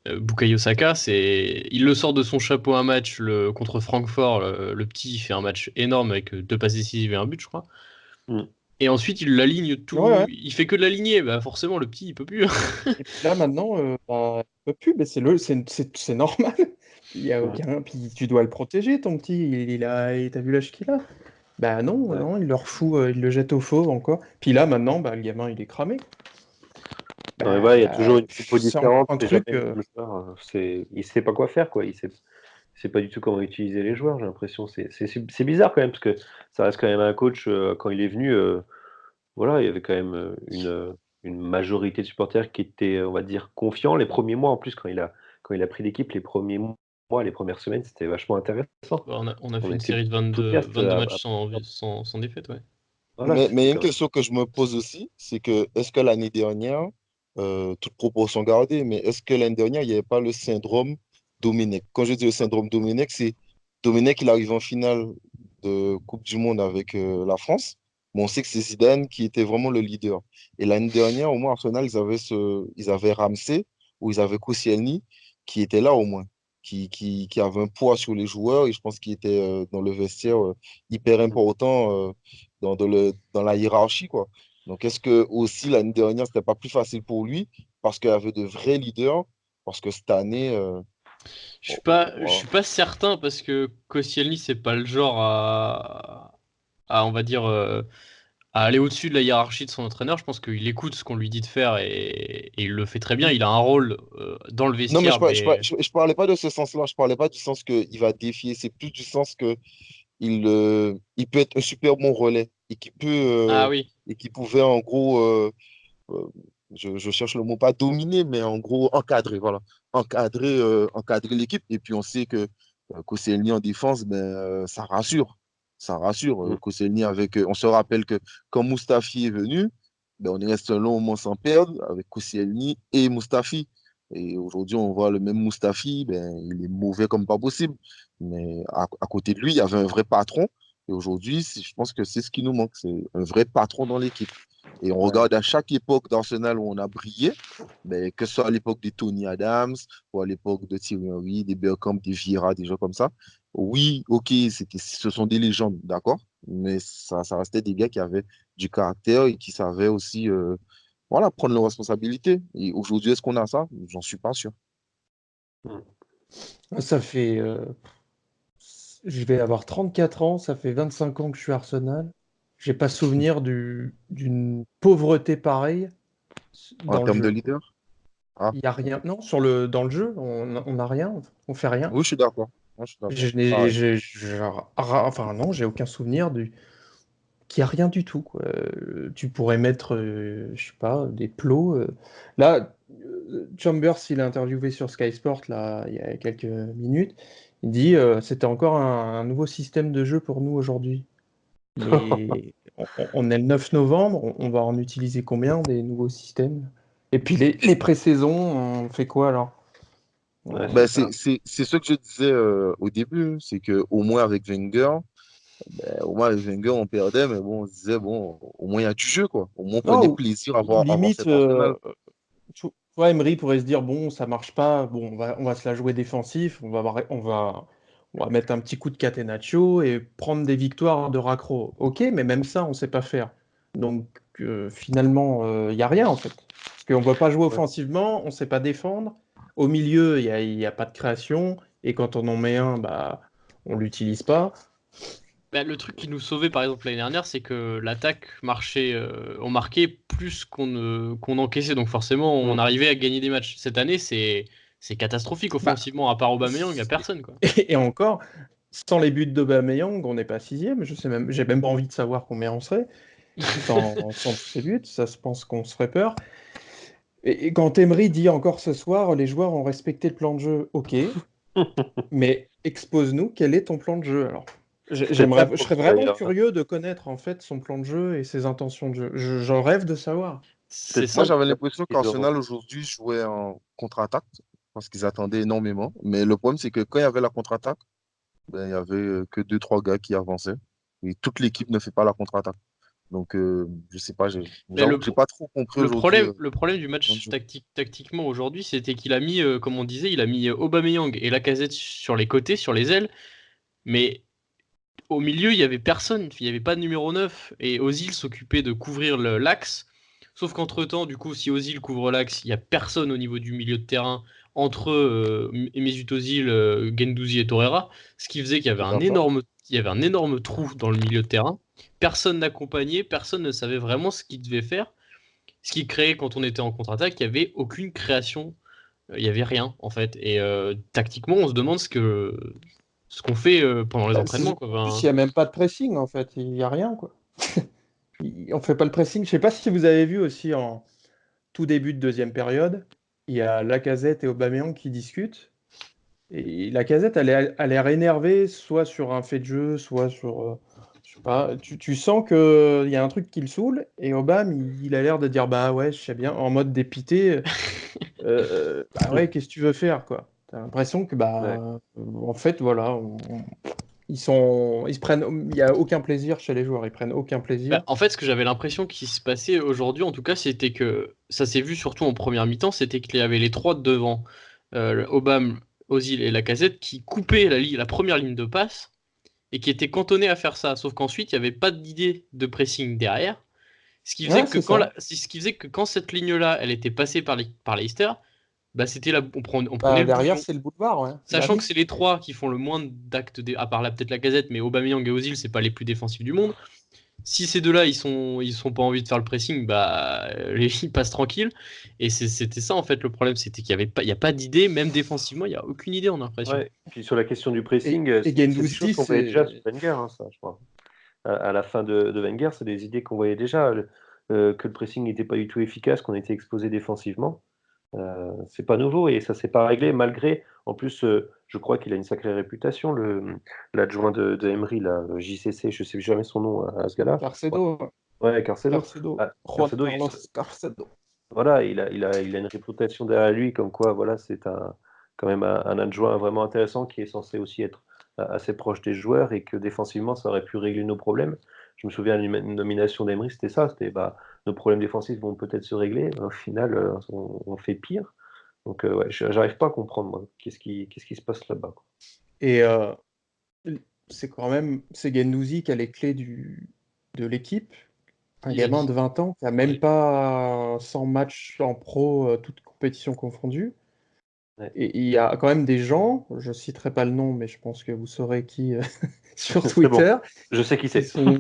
Bukayo Saka, il le sort de son chapeau un match contre Francfort. Le petit il fait un match énorme avec 2 passes décisives et un but, je crois. Mm. Et ensuite, il l'aligne Ouais, tout. ouais. Il fait que de l'aligner. Bah forcément, le petit, il peut plus. Et puis là, maintenant, bah, il peut plus, mais c'est normal. Il y a Mm. aucun. Puis tu dois le protéger, ton petit. T'as vu l'âge qu'il a? Bah non, Ouais. non, il le refout, il le jette au fauve encore. Puis là, maintenant, bah, le gamin, il est cramé. Non, mais Bah, voilà, il y a toujours une compo c'est différente, un c'est truc. jamais le même joueur. Il sait pas quoi faire, quoi. sait pas du tout comment utiliser les joueurs, j'ai l'impression. C'est bizarre quand même, parce que ça reste quand même un coach, quand il est venu, voilà, il y avait quand même une majorité de supporters qui étaient, on va dire, confiants. Les premiers mois, en plus, quand il a pris l'équipe, les premiers mois, les premières semaines, c'était vachement intéressant. On a fait On une était série de podcast 22 matchs sans défaite, ouais. voilà, Mais il y c'était a une quand même. question que je me pose aussi, c'est que est-ce que l'année dernière, toute proportion gardée, mais est-ce que l'année dernière, il n'y avait pas le syndrome Domenech? Quand je dis le syndrome Domenech, c'est Domenech, il arrive en finale de Coupe du Monde avec la France, mais on sait que c'est Zidane qui était vraiment le leader. Et l'année dernière, au moins, Arsenal, ils avaient Ramsey ou ils avaient Koscielny qui était là au moins, qui avait un poids sur les joueurs et je pense qu'il était dans le vestiaire hyper important. Dans la hiérarchie, quoi. Donc, est-ce que aussi l'année dernière, c'était pas plus facile pour lui parce qu'il y avait de vrais leaders? Parce que cette année, bon, Je voilà. suis pas certain parce que Koscielny, c'est pas le genre on va dire, à aller au-dessus de la hiérarchie de son entraîneur. Je pense qu'il écoute ce qu'on lui dit de faire et il le fait très bien. Il a un rôle dans le Non, mais vestiaire, mais je parlais pas de ce sens-là. Je parlais pas du sens qu'il va défier. C'est plus du sens que il peut être un super bon relais ah oui. et qui pouvait en gros euh, je cherche le mot, pas dominer, mais en gros encadrer, voilà. Encadrer l'équipe. Et puis on sait que Koscielny en défense, ben, ça rassure. Ça rassure. Mm. Koscielny avec, on se rappelle que quand Mustafi est venu, ben, on est resté un long moment sans perdre avec Koscielny et Mustafi. Et aujourd'hui, on voit le même Mustafi, ben, il est mauvais comme pas possible. Mais à côté de lui, il y avait un vrai patron. Et aujourd'hui, je pense que c'est ce qui nous manque, c'est un vrai patron dans l'équipe. Et on Ouais. regarde à chaque époque d'Arsenal où on a brillé, mais que ce soit à l'époque de Tony Adams ou à l'époque de Thierry Henry, des Bergkamp, des Vieira, des gens comme ça. Oui, ok, ce sont des légendes, d'accord, mais ça restait des gars qui avaient du caractère et qui savaient aussi voilà, prendre leurs responsabilités. Et aujourd'hui, est-ce qu'on a ça? J'en suis pas sûr. Mm. Ça fait, je vais avoir 34 ans, ça fait 25 ans que je suis Arsenal. J'ai pas souvenir d'une pauvreté pareille En dans le termes de jeu. leader? Ah, Il y a rien. Non, dans le jeu, on n'a rien, on fait rien. oui, je suis d'accord. Moi, je suis d'accord. Je n'ai, Pareil. enfin non, j'ai aucun souvenir qu'il n'y a rien du tout, quoi. Tu pourrais mettre, je sais pas, des plots. Là, Chambers, il a interviewé sur Sky Sport là, il y a quelques minutes. Il dit c'était encore un nouveau système de jeu pour nous aujourd'hui. Mais on est le 9 novembre, on va en utiliser combien des nouveaux systèmes? Et puis les pré-saisons, on fait quoi alors? Ouais, Ben, c'est ça. c'est ce que je disais au début, c'est qu'au moins avec Wenger, au moins avec Wenger, on perdait, mais bon, on se disait, bon, au moins il y a du jeu, quoi. Au moins on prenait Non, plaisir à voir limite, cet Arsenal. tu vois, Emery pourrait se dire, bon, ça marche pas, bon, on va se la jouer défensif, on va mettre un petit coup de catenaccio et prendre des victoires de raccro. Ok, mais même ça, on sait pas faire. Donc, finalement, il n'y a rien, en fait. Parce qu'on ne veut pas jouer Ouais. offensivement, on ne sait pas défendre. Au milieu, il y a pas de création. Et quand on en met un, bah, on l'utilise pas. Bah, le truc qui nous sauvait par exemple l'année dernière, c'est que l'attaque marchait, on marquait plus qu'on encaissait, donc forcément on Mm. arrivait à gagner des matchs. Cette année, c'est catastrophique Bah, offensivement, à part Aubameyang, il n'y a personne quoi. et encore, sans les buts d'Aubameyang, on n'est pas sixième. J'ai même pas envie de savoir combien on serait. Sans tous ces buts, ça se pense qu'on se ferait peur. Et quand Emery dit encore ce soir, les joueurs ont respecté le plan de jeu, ok, mais expose-nous, quel est ton plan de jeu alors? C'est ça Je pour serais ça, vraiment d'ailleurs. curieux de connaître en fait son plan de jeu et ses intentions de jeu. J'en rêve de savoir. C'est Peut-être ça. Moi, ça j'avais d'ailleurs, l'impression qu'ils auront. qu'Arsenal aujourd'hui jouait en contre-attaque parce qu'ils attendaient énormément. Mais le problème, c'est que quand il y avait la contre-attaque, ben, il y avait que deux, trois gars qui avançaient. Et toute l'équipe ne fait pas la contre-attaque. Donc, je sais pas, Mais j'avoue que j'ai pas trop compris aujourd'hui. le problème du Dans le match jeu. tactiquement aujourd'hui, c'était qu'il a mis, comme on disait, il a mis Aubameyang et Lacazette sur les côtés, sur les ailes, mais au milieu, il y avait personne, il n'y avait pas de numéro 9 et Ozil s'occupait de couvrir l'axe. Sauf qu'entre-temps, du coup, si Ozil couvre l'axe, il n'y a personne au niveau du milieu de terrain entre Mesut Ozil, Guendouzi et Torreira, ce qui faisait qu'il y avait C'est pas fort. il y avait un énorme trou dans le milieu de terrain. Personne n'accompagnait, personne ne savait vraiment ce qu'il devait faire. Ce qui créait, quand on était en contre-attaque, il n'y avait aucune création il n'y avait rien en fait. Et tactiquement, on se demande ce qu'on fait pendant les entraînements, quoi. En plus, il n'y a même pas de pressing, en fait. Il n'y a rien, quoi. On fait pas le pressing. Je sais pas si vous avez vu aussi en tout début de deuxième période, il y a Lacazette et Aubameyang qui discutent. Et Lacazette, elle a l'air énervée, soit sur un fait de jeu, soit sur... je sais pas, tu sens qu'il y a un truc qui le saoule, et Aubame, il a l'air de dire, bah ouais, je sais bien, en mode dépité, bah ouais, qu'est-ce que tu veux faire, quoi. T'as l'impression que, Ouais. en fait, voilà, ils se prennent, il n'y a aucun plaisir chez les joueurs, ils prennent aucun plaisir. En fait, ce que j'avais l'impression qui se passait aujourd'hui, en tout cas, c'était que ça s'est vu surtout en première mi-temps, c'était qu'il y avait les trois de devant, Aubame, Ozil et Lacazette, qui coupaient la première ligne de passe et qui étaient cantonnés à faire ça. Sauf qu'ensuite, il n'y avait pas d'idée de pressing derrière. Ce qui faisait Ouais, que c'est ça. ce qui faisait que quand cette ligne-là, elle était passée par Leicester, bah c'était on prenait Bah, le derrière, bouillon. c'est le boulevard, ouais. Bah Sachant que oui. c'est les trois qui font le moins d'actes, à part là peut-être la Lacazette, mais Aubameyang et Ozil, c'est pas les plus défensifs du monde. Si ces deux-là, ils sont pas envie de faire le pressing, bah ils passent tranquille. Et c'était ça en fait le problème, c'était qu'il y avait pas, il y a pas d'idée, même défensivement, il y a aucune idée, on a l'impression. Ouais. Puis sur la question du Et, pressing, et c'est des choses Guendouzi, qu'on voyait déjà sous c'est... Wenger, hein, ça, je crois. À la fin de Wenger, c'est des idées qu'on voyait déjà, que le pressing n'était pas du tout efficace, qu'on était exposé défensivement. C'est pas nouveau et ça s'est pas réglé malgré, en plus, je crois qu'il a une sacrée réputation, l'adjoint de Emery, là, JCC, je sais jamais son nom à ce gars-là. Ouais, Carcedo, ouais, Carcedo. Carcedo, Ah, Juan Carcedo, Carlos Carcedo. voilà, il a une réputation derrière lui, comme quoi, voilà, c'est quand même un adjoint vraiment intéressant qui est censé aussi être assez proche des joueurs et que défensivement, ça aurait pu régler nos problèmes. Je me souviens d'une nomination d'Emery, c'était ça, c'était bah, nos problèmes défensifs vont peut-être se régler. Au final, on fait pire. Donc, ouais, j'arrive pas à comprendre, moi, qu'est-ce qui se passe là-bas, quoi. Et c'est quand même, c'est Guendouzi qui a les clés de l'équipe. Un Il a gamin dit. de 20 ans qui a même Ouais. pas 100 matchs en pro, toutes compétitions confondues. Ouais. Et il y a quand même des gens, je citerai pas le nom, mais je pense que vous saurez qui sur C'est bon, Twitter, je sais qui qui c'est. sont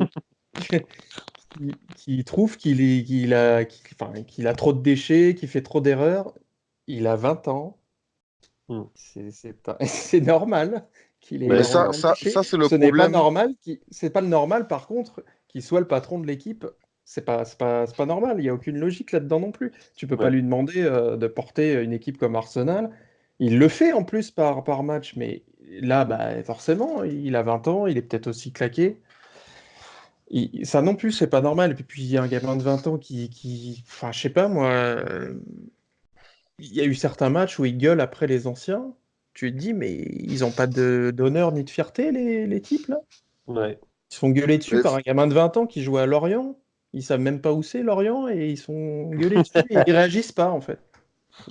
qui trouvent qu'il a trop de déchets, qu'il fait trop d'erreurs. Il a 20 ans, Hmm. c'est normal qu'il ait Mais Mais énormément de déchets. ça c'est le Ce n'est pas problème. normal c'est pas le normal par contre qu'il soit le patron de l'équipe. C'est pas normal, il n'y a aucune logique là-dedans non plus. Tu peux pas ouais. lui demander de porter une équipe comme Arsenal. Il le fait en plus par match, mais là, bah, forcément, il a 20 ans, il est peut-être aussi claqué. Ça non plus, c'est pas normal. Et puis, il y a un gamin de 20 ans enfin, je sais pas, moi, il y a eu certains matchs où il gueule après les anciens. Tu te dis, mais ils ont pas d'honneur ni de fierté, les types, là. Ouais. Ils se font gueuler dessus Mais par un gamin de 20 ans qui joue à Lorient. Ils savent même pas où c'est, Lorient, et ils sont gueulés dessus et ils réagissent pas, en fait.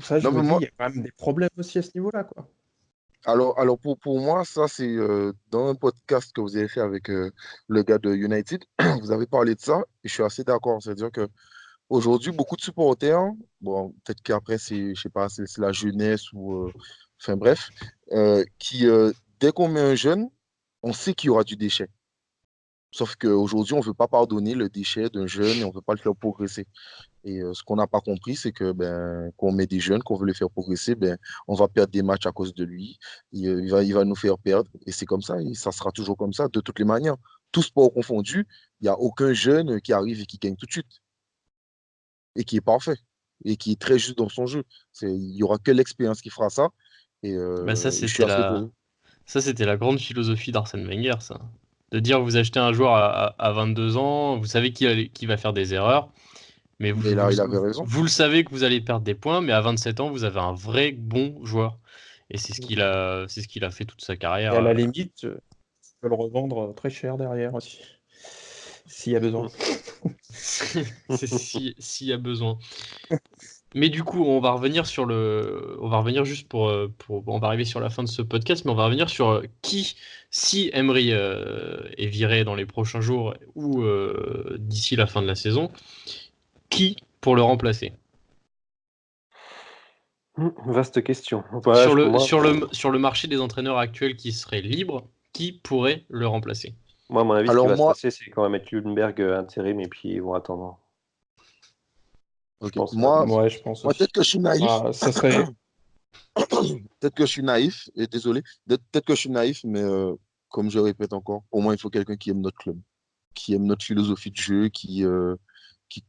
Ça, je non, me mais dis, il moi, y a quand même des problèmes aussi à ce niveau-là, quoi. alors pour moi, ça c'est dans un podcast que vous avez fait avec le gars de United, vous avez parlé de ça et je suis assez d'accord. C'est-à-dire que aujourd'hui, beaucoup de supporters, bon, peut-être qu'après c'est, je sais pas, c'est la jeunesse ou, enfin bref, qui dès qu'on met un jeune, on sait qu'il y aura du déchet. Sauf qu'aujourd'hui, on ne veut pas pardonner le déchet d'un jeune et on ne veut pas le faire progresser. Et ce qu'on n'a pas compris, c'est que ben, quand on met des jeunes, qu'on veut les faire progresser, ben, on va perdre des matchs à cause de lui. Il va nous faire perdre. Et c'est comme ça, et ça sera toujours comme ça, de toutes les manières. Tout sport confondu, il n'y a aucun jeune qui arrive et qui gagne tout de suite. Et qui est parfait. Et qui est très juste dans son jeu. Il n'y aura que l'expérience qui fera ça. Et Bah je suis assez pour. ça c'était la grande philosophie d'Arsène Wenger, ça. De dire vous achetez un joueur à 22 ans, vous savez qu'il va faire des erreurs, mais Mais là, il avait raison. vous le savez que vous allez perdre des points, mais à 27 ans, vous avez un vrai bon joueur. Et c'est ce qu'il a fait toute sa Et carrière. à la limite, tu peux le revendre très cher derrière aussi, s'il y a besoin. C'est s'il y a besoin. Mais du coup, on va revenir juste on va arriver sur la fin de ce podcast, mais on va revenir sur qui, si Emery est viré dans les prochains jours ou d'ici la fin de la saison, qui pour le remplacer. Vaste question. Ouais, moi, Sur le marché des entraîneurs actuels qui seraient libres, qui pourrait le remplacer? moi, à mon avis, ce qui Alors va se moi, passer, c'est qu'on va mettre Lundberg intérim et puis ils vont attendre. Je ok, pense. moi, Ouais, je pense moi aussi. peut-être que je suis naïf. Ah, ça serait. Peut-être que je suis naïf, et désolé, peut-être que je suis naïf, mais comme je répète encore, pour moi, il faut quelqu'un qui aime notre club, qui aime notre philosophie de jeu, qui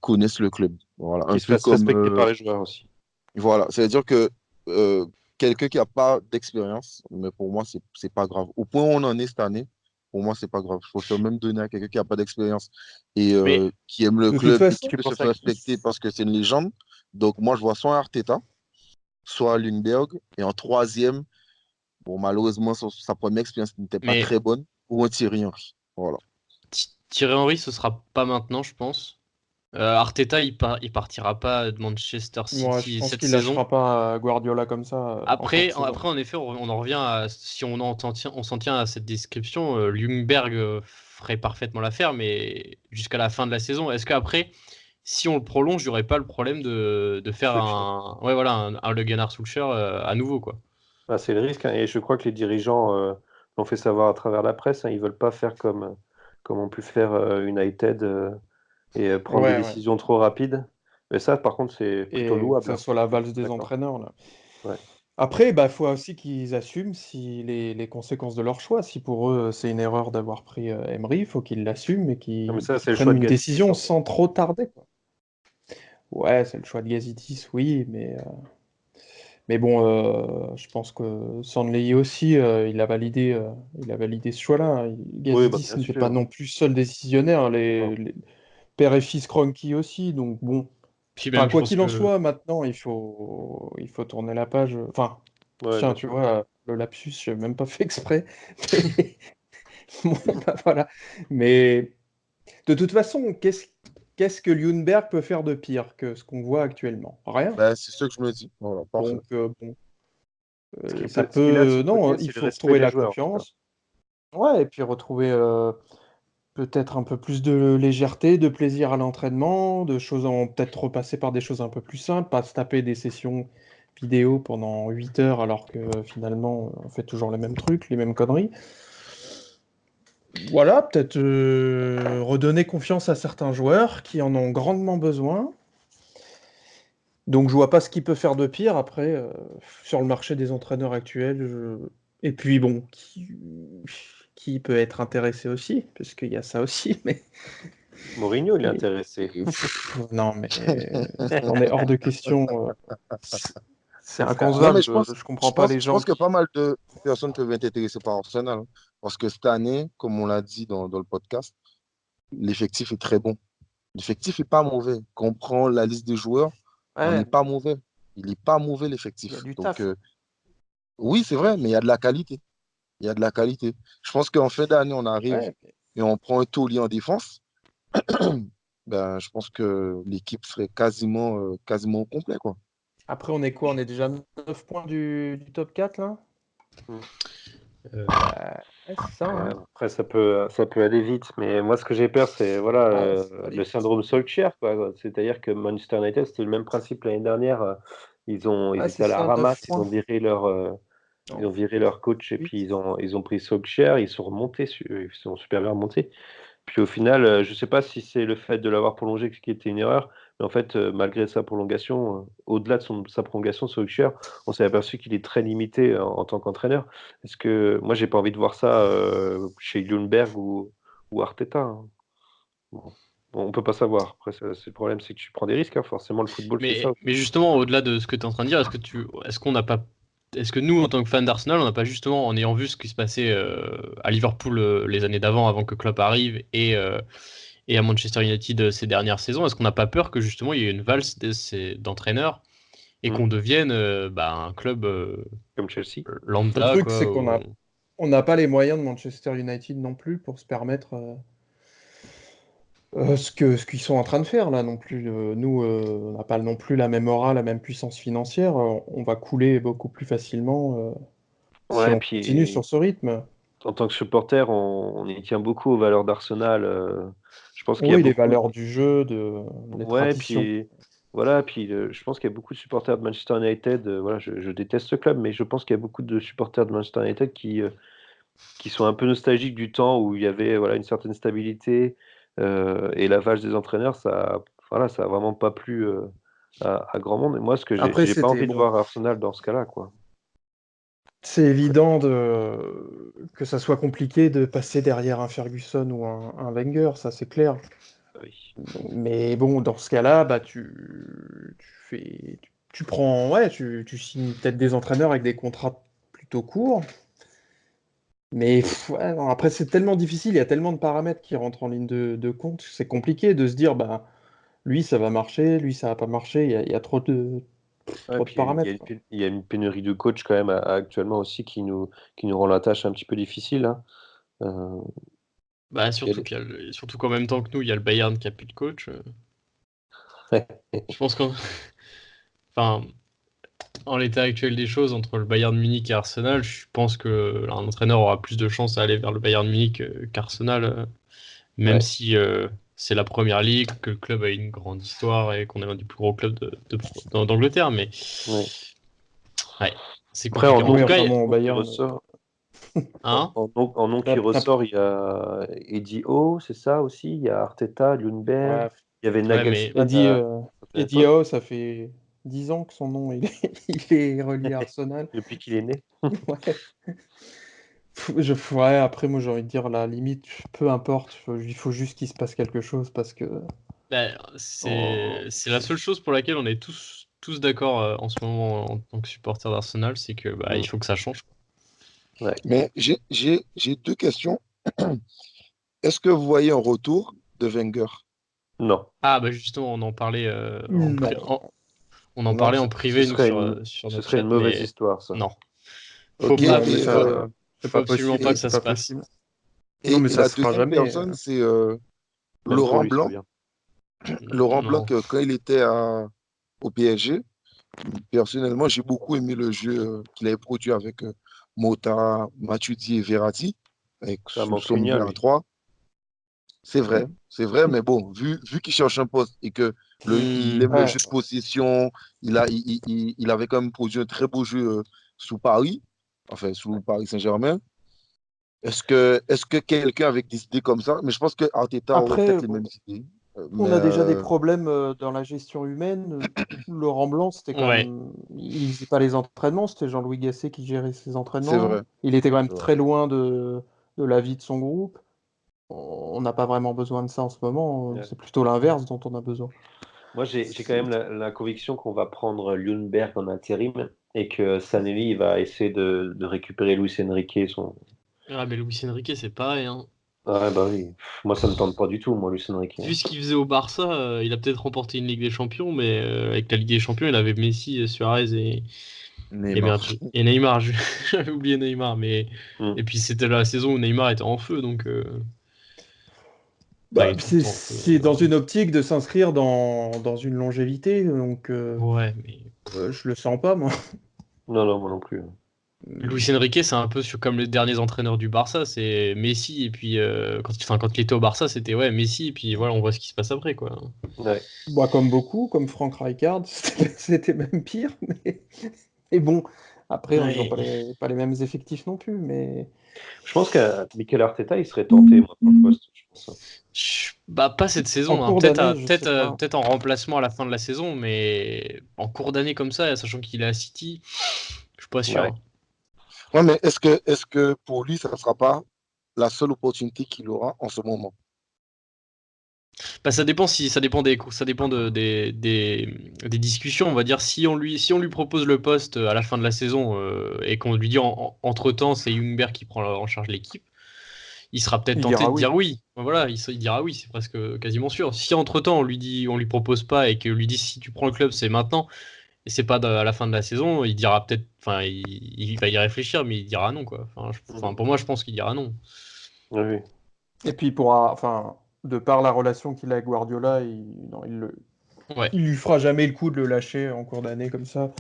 connaisse le club. Voilà, un Qui se peu fasse comme, respecter par les joueurs aussi. voilà, c'est-à-dire que euh, quelqu'un qui n'a pas d'expérience, mais pour moi, c'est pas grave. Au point où on en est cette année, pour moi, c'est pas grave. Je préfère même donner à quelqu'un qui n'a pas d'expérience et Mais qui aime le De toute club et qui façon, C'est peut pour se ça faire que respecter parce que c'est une légende. Donc, moi, je vois soit un Arteta, soit Lundberg, et en troisième, bon, malheureusement, sa première expérience n'était pas mais très bonne, ou un Thierry Henry. Voilà. Thierry Henry, ce sera pas maintenant, je pense. Arteta, il partira pas de Manchester moi, je City pense cette qu'il saison. lâchera pas Guardiola comme ça en cours de saison. Après, en effet, on en revient à, si on s'en tient à cette description, Ljungberg ferait parfaitement l'affaire, mais jusqu'à la fin de la saison. Est-ce qu'après, si on le prolonge, il n'y aurait pas le problème de faire Solskjaer. ouais, voilà, un Le Gunnar Solskjaer à nouveau, quoi. Bah, c'est le risque, hein, et je crois que les dirigeants l'ont fait savoir à travers la presse, hein, ils veulent pas faire comme ont pu faire United et prendre des Ouais, ouais. décisions trop rapides. Mais ça, par contre, c'est plutôt Et que louable, ça hein. soit la Je valse suis des d'accord. entraîneurs, là. Ouais. Après, bah, faut aussi qu'ils assument si les conséquences de leur choix. Si pour eux, c'est une erreur d'avoir pris Emery, il faut qu'ils l'assument et Non, mais qu'ils ça, qu'ils c'est le prennent choix de une Gazidis, décision en fait. sans trop tarder, quoi. Ouais, c'est le choix de Gazidis, oui, mais bon, je pense que Sandley aussi, il a validé ce choix-là, hein. Oui, bah, Gazidis bien n'était pas sûr. non plus seul décisionnaire, Non. les père et fils Kroenke aussi, donc bon. Puis Enfin, même, je quoi pense qu'il en que soit, maintenant, il faut tourner la page. Enfin, Ouais, tiens, bien tu sûr. vois, le lapsus, je n'ai même pas fait exprès. Mais bon, bah, voilà. Mais de toute façon, qu'est-ce que Ljungberg peut faire de pire que ce qu'on voit actuellement? Rien. Ben, c'est ce que je me dis. Voilà, parfait. Donc, bon, ça Ce qu'il a de peut. son Non, côté, il c'est le faut respect retrouver des la joueurs, en tout cas. confiance. Ouais, et puis retrouver peut-être un peu plus de légèreté, de plaisir à l'entraînement, de choses en peut-être repasser par des choses un peu plus simples, pas se taper des sessions vidéo pendant 8 heures alors que finalement on fait toujours les mêmes trucs, les mêmes conneries. Voilà, peut-être redonner confiance à certains joueurs qui en ont grandement besoin. Donc je vois pas ce qu'il peut faire de pire après sur le marché des entraîneurs actuels. Et puis bon, qui peut être intéressé aussi, parce qu'il y a ça aussi, mais Mourinho, il est Et- intéressé. non, mais on est hors de question. C'est c'est Non, mais inconcevable. Je comprends pas les je gens pense que qui. pas mal de personnes peuvent être intéressées par Arsenal, hein. Parce que cette année, comme on l'a dit dans le podcast, l'effectif est très bon. L'effectif n'est pas mauvais. Quand on prend la liste des joueurs, on Ouais, n'est pas mauvais. Il n'est pas mauvais, il y a l'effectif. du Donc, taf. oui, c'est vrai, mais il y a de la qualité. Il y a de la qualité. Je pense qu'en fin d'année, on arrive Ouais. et on prend un taulier en défense. Ben, je pense que l'équipe serait quasiment au complet, quoi. Après, on est quoi? On est déjà 9 points du top 4 là? Mm. euh, Bah, ouais, c'est ça, Ouais, hein. après, ça peut aller vite, mais moi, ce que j'ai peur, c'est voilà, Ah, ça va aller le vite. syndrome Solskjaer, quoi. C'est-à-dire que Manchester United, c'était le même principe l'année dernière. Ils Ouais, étaient c'est à la ça, 9 ramasse, points. ils Non, ont viré leur coach et puis 8. ils ont pris Solskjaer, ils sont remontés, ils sont super bien remontés. Puis au final, je ne sais pas si c'est le fait de l'avoir prolongé qui était une erreur, mais en fait, malgré sa prolongation, au-delà de sa prolongation, Solskjaer, on s'est aperçu qu'il est très limité en tant qu'entraîneur. Parce que moi, j'ai pas envie de voir ça chez Ljungberg ou Arteta, hein. Bon. Bon, on peut pas savoir. Après, c'est le problème, c'est que tu prends des risques, hein. Forcément, le football, c'est ça aussi. mais justement, au-delà de ce que tu es en train de dire, est-ce qu'on n'a pas, est-ce que nous, en tant que fans d'Arsenal, on n'a pas justement, en ayant vu ce qui se passait à Liverpool les années d'avant, avant que Klopp arrive, et à Manchester United ces dernières saisons, est-ce qu'on n'a pas peur que justement il y ait une valse d'entraîneurs et Hmm. qu'on devienne un club Comme Chelsea. Le lambda, truc, quoi, c'est on n'a pas les moyens de Manchester United non plus pour se permettre ce qu'ils sont en train de faire là non plus. Nous, on n'a pas non plus la même aura, la même puissance financière. On va couler beaucoup plus facilement si Ouais, on continue puis sur ce rythme. en tant que supporter, on y tient beaucoup aux valeurs d'Arsenal. Je pense qu'il y a Oui, les beaucoup. valeurs du jeu, les Ouais, traditions. puis voilà, puis je pense qu'il y a beaucoup de supporters de Manchester United. Voilà, je déteste ce club, mais je pense qu'il y a beaucoup de supporters de Manchester United qui sont un peu nostalgiques du temps où il y avait voilà une certaine stabilité et la vache des entraîneurs, ça, voilà, ça a vraiment pas plu. à grand monde. Et moi, ce que Après, j'ai pas envie de bon, voir Arsenal dans ce cas-là, quoi. c'est évident que ça soit compliqué de passer derrière un Ferguson ou un Wenger, ça c'est clair. Oui. Mais bon, dans ce cas-là, bah, tu prends, ouais, tu signes peut-être des entraîneurs avec des contrats plutôt courts. Mais ouais, non, après, c'est tellement difficile, il y a tellement de paramètres qui rentrent en ligne de compte, c'est compliqué de se dire, bah, lui, ça va marcher, lui, ça va pas marcher, il y a Ouais, trop de puis il y a paramètres, une, quoi. il y a une pénurie de coach quand même actuellement aussi qui nous rend la tâche un petit peu difficile, hein. Euh, Bah, il y a surtout les- surtout qu'en même temps que nous, il y a le Bayern qui a plus de coach. Je pense qu'en enfin, en l'état actuel des choses, entre le Bayern Munich et Arsenal, je pense que un entraîneur aura plus de chances à aller vers le Bayern Munich qu'Arsenal, même Ouais, si c'est la première ligue, que le club a une grande histoire et qu'on est l'un des plus gros clubs d'Angleterre. Mais ouais. ouais, c'est Après, compliqué. en En Oui, tout nom, cas, enfin en bon, au nom qui Bayern, ressort, hein, en nom qui après, ressort, il y a Eddie Howe, c'est ça aussi. Il y a Arteta, Ljungberg. ouais, Il y avait ouais, mais Nagelsmann Eddie, à une certaine Eddie époque, Howe, ça fait 10 ans que son nom il est relié à Arsenal. depuis qu'il est né. Ouais. Ouais, après, moi, j'ai envie de dire, la limite, peu importe, il faut juste qu'il se passe quelque chose parce que. bah, Oh, c'est la seule chose pour laquelle on est tous d'accord en ce moment en tant que supporter d'Arsenal, c'est que bah, il Mm. faut que ça change. Ouais. Mais j'ai deux questions. Est-ce que vous voyez un retour de Wenger? Non. Ah bah justement, on en parlait non, on en non, parlait Ce, en ce privé nous serait une, sur ce notre serait chat, une mauvaise mais histoire, ça. non, Ok, non, mais ça, c'est faut pas absolument possible, pas que et, ça c'est se pas passe. possible. Non, mais et ça la se fera deuxième jamais. personne, c'est Même pour Laurent lui, c'est pas Blanc. bien. Laurent Blanc, Non. quand il était au PSG, personnellement, j'ai beaucoup aimé le jeu qu'il avait produit avec Mota, Matuidi et Verratti, avec C'est un son mancunien, milieu à lui. trois. C'est vrai, mais bon, vu qu'il cherche un poste et que il Hmm, aime le Ouais. jeu de possession, il avait quand même produit un très beau jeu sous Paris, enfin sous Paris Saint-Germain. Est-ce que quelqu'un avec des idées comme ça, mais je pense que Arteta aurait Après, peut-être les mêmes bon, idées, on a déjà des problèmes dans la gestion humaine. Laurent Blanc, c'était quand ouais. même. Il faisait pas les entraînements, c'était Jean-Louis Gasset qui gérait ses c'est entraînements. vrai, Il était quand même C'est vrai. très loin de la vie de son groupe. On n'a pas vraiment besoin de ça en ce moment. Ouais. C'est plutôt l'inverse dont on a besoin. Moi, j'ai quand même la conviction qu'on va prendre Ljungberg en intérim et que Sanelli il va essayer de récupérer Luis Enrique. Ah mais Luis Enrique c'est pareil, hein. Ouais, bah oui. Moi, ça me tente pas du tout, moi, Luis Enrique, Vu hein. ce qu'il faisait au Barça, il a peut-être remporté une Ligue des Champions, mais avec la Ligue des Champions, il avait Messi, Suarez et Neymar. merde, et Neymar. J'avais oublié Neymar, mais Hmm. et puis c'était la saison où Neymar était en feu, donc enfin, il Bah, est tout le temps en feu c'est dans Neymar. une optique de s'inscrire dans une longévité, donc Ouais, mais je le sens pas, moi. Non, non, moi non plus. Luis Enrique, c'est un peu comme les derniers entraîneurs du Barça, c'est Messi et puis quand il était au Barça, c'était ouais Messi et puis voilà, on voit ce qui se passe après quoi. Ouais. Bah, comme beaucoup, comme Franck Rijkaard, c'était même pire, mais bon, après, ils n'ont Ouais. pas les mêmes effectifs non plus, mais Je pense que Mikel Arteta, il serait tenté, moi, pour le poste, je pense, hein. Bah pas cette en saison, hein. cours d'année, je sais pas. Peut-être en remplacement à la fin de la saison, mais en cours d'année comme ça, sachant qu'il est à City, je suis pas Ouais. sûr. Ouais, mais est-ce que pour lui, ça ne sera pas la seule opportunité qu'il aura en ce moment? Bah ça dépend ça dépend des discussions, on va dire si on lui propose le poste à la fin de la saison et qu'on lui dit entre-temps c'est Ljungberg qui prend en charge l'équipe, il sera peut-être Il tenté dira de dire oui. oui. Voilà, il dira oui, c'est presque quasiment sûr. Si entre-temps on lui propose pas et que lui dit si tu prends le club, c'est maintenant et c'est pas à la fin de la saison, il dira peut-être, enfin, il va y réfléchir, mais il dira non, quoi. Mhm. Pour moi, je pense qu'il dira non. Oui, oui. Et puis, enfin, de par la relation qu'il a avec Guardiola, non, Ouais. il lui fera jamais le coup de le lâcher en cours d'année comme ça.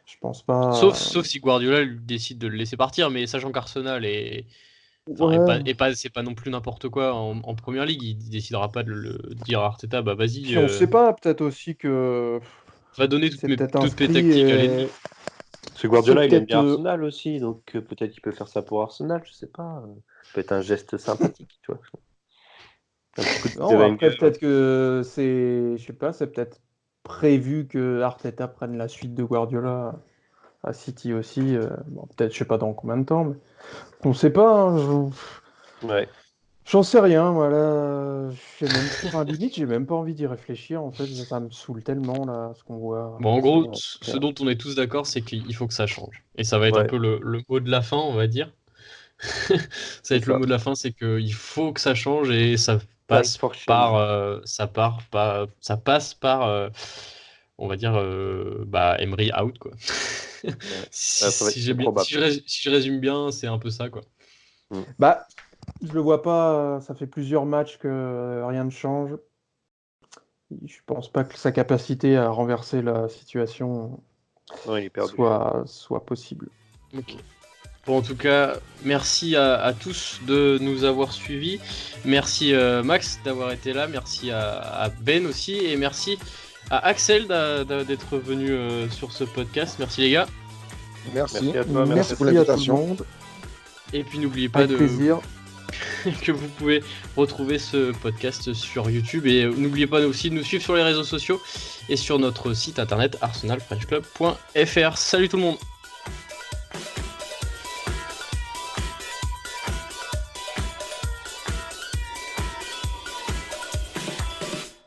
Je pense pas. Sauf si Guardiola lui décide de le laisser partir, mais sachant qu'Arsenal enfin, Ouais. c'est pas non plus n'importe quoi en première ligue, il décidera pas de le dire à Arteta, bah vas-y, Puis on sait pas, peut-être aussi que va donner il s'est peut-être toutes mes inscrit tactiques à l'ennemi. et Parce que c'est Guardiola, il aime peut-être bien Arsenal aussi, donc peut-être qu'il peut faire ça pour Arsenal, je sais pas. Peut-être un geste sympathique, tu vois. Un petit coup de pied de non, après Wenger. peut-être que c'est, je sais pas, c'est peut-être prévu que Arteta prenne la suite de Guardiola à City aussi. Bon, peut-être, je sais pas dans combien de temps, mais on sait pas. Hein, Ouais. j'en sais rien, voilà. Limite, j'ai même pas envie d'y réfléchir. En fait, ça me saoule tellement là, ce qu'on voit. Bon, en gros, Ouais, ce dont on est tous d'accord, c'est qu'il faut que ça change. Et ça va être un Ouais. peu le mot de la fin, on va dire. Ça va être le ça. mot de la fin, c'est qu'il faut que ça change et ça passe for change. par, ça passe par, on va dire, Emery out, quoi. Ça va être Si j'ai bien, probable. si je résume bien, c'est un peu ça, quoi. Bah, je le vois pas. Ça fait plusieurs matchs que rien ne change. Je pense pas que sa capacité à renverser la situation Non, il est perdu. soit possible. Ok. Bon, en tout cas, merci à tous de nous avoir suivis. Merci Max d'avoir été là. Merci à Ben aussi. Et merci à Axel d'être venu sur ce podcast. Merci les gars. Merci. Merci à toi, Merci pour à tout le l'invitation. monde. Et puis n'oubliez pas Avec plaisir. que vous pouvez retrouver ce podcast sur YouTube. Et n'oubliez pas aussi de nous suivre sur les réseaux sociaux et sur notre site internet arsenalfrenchclub.fr. Salut tout le monde.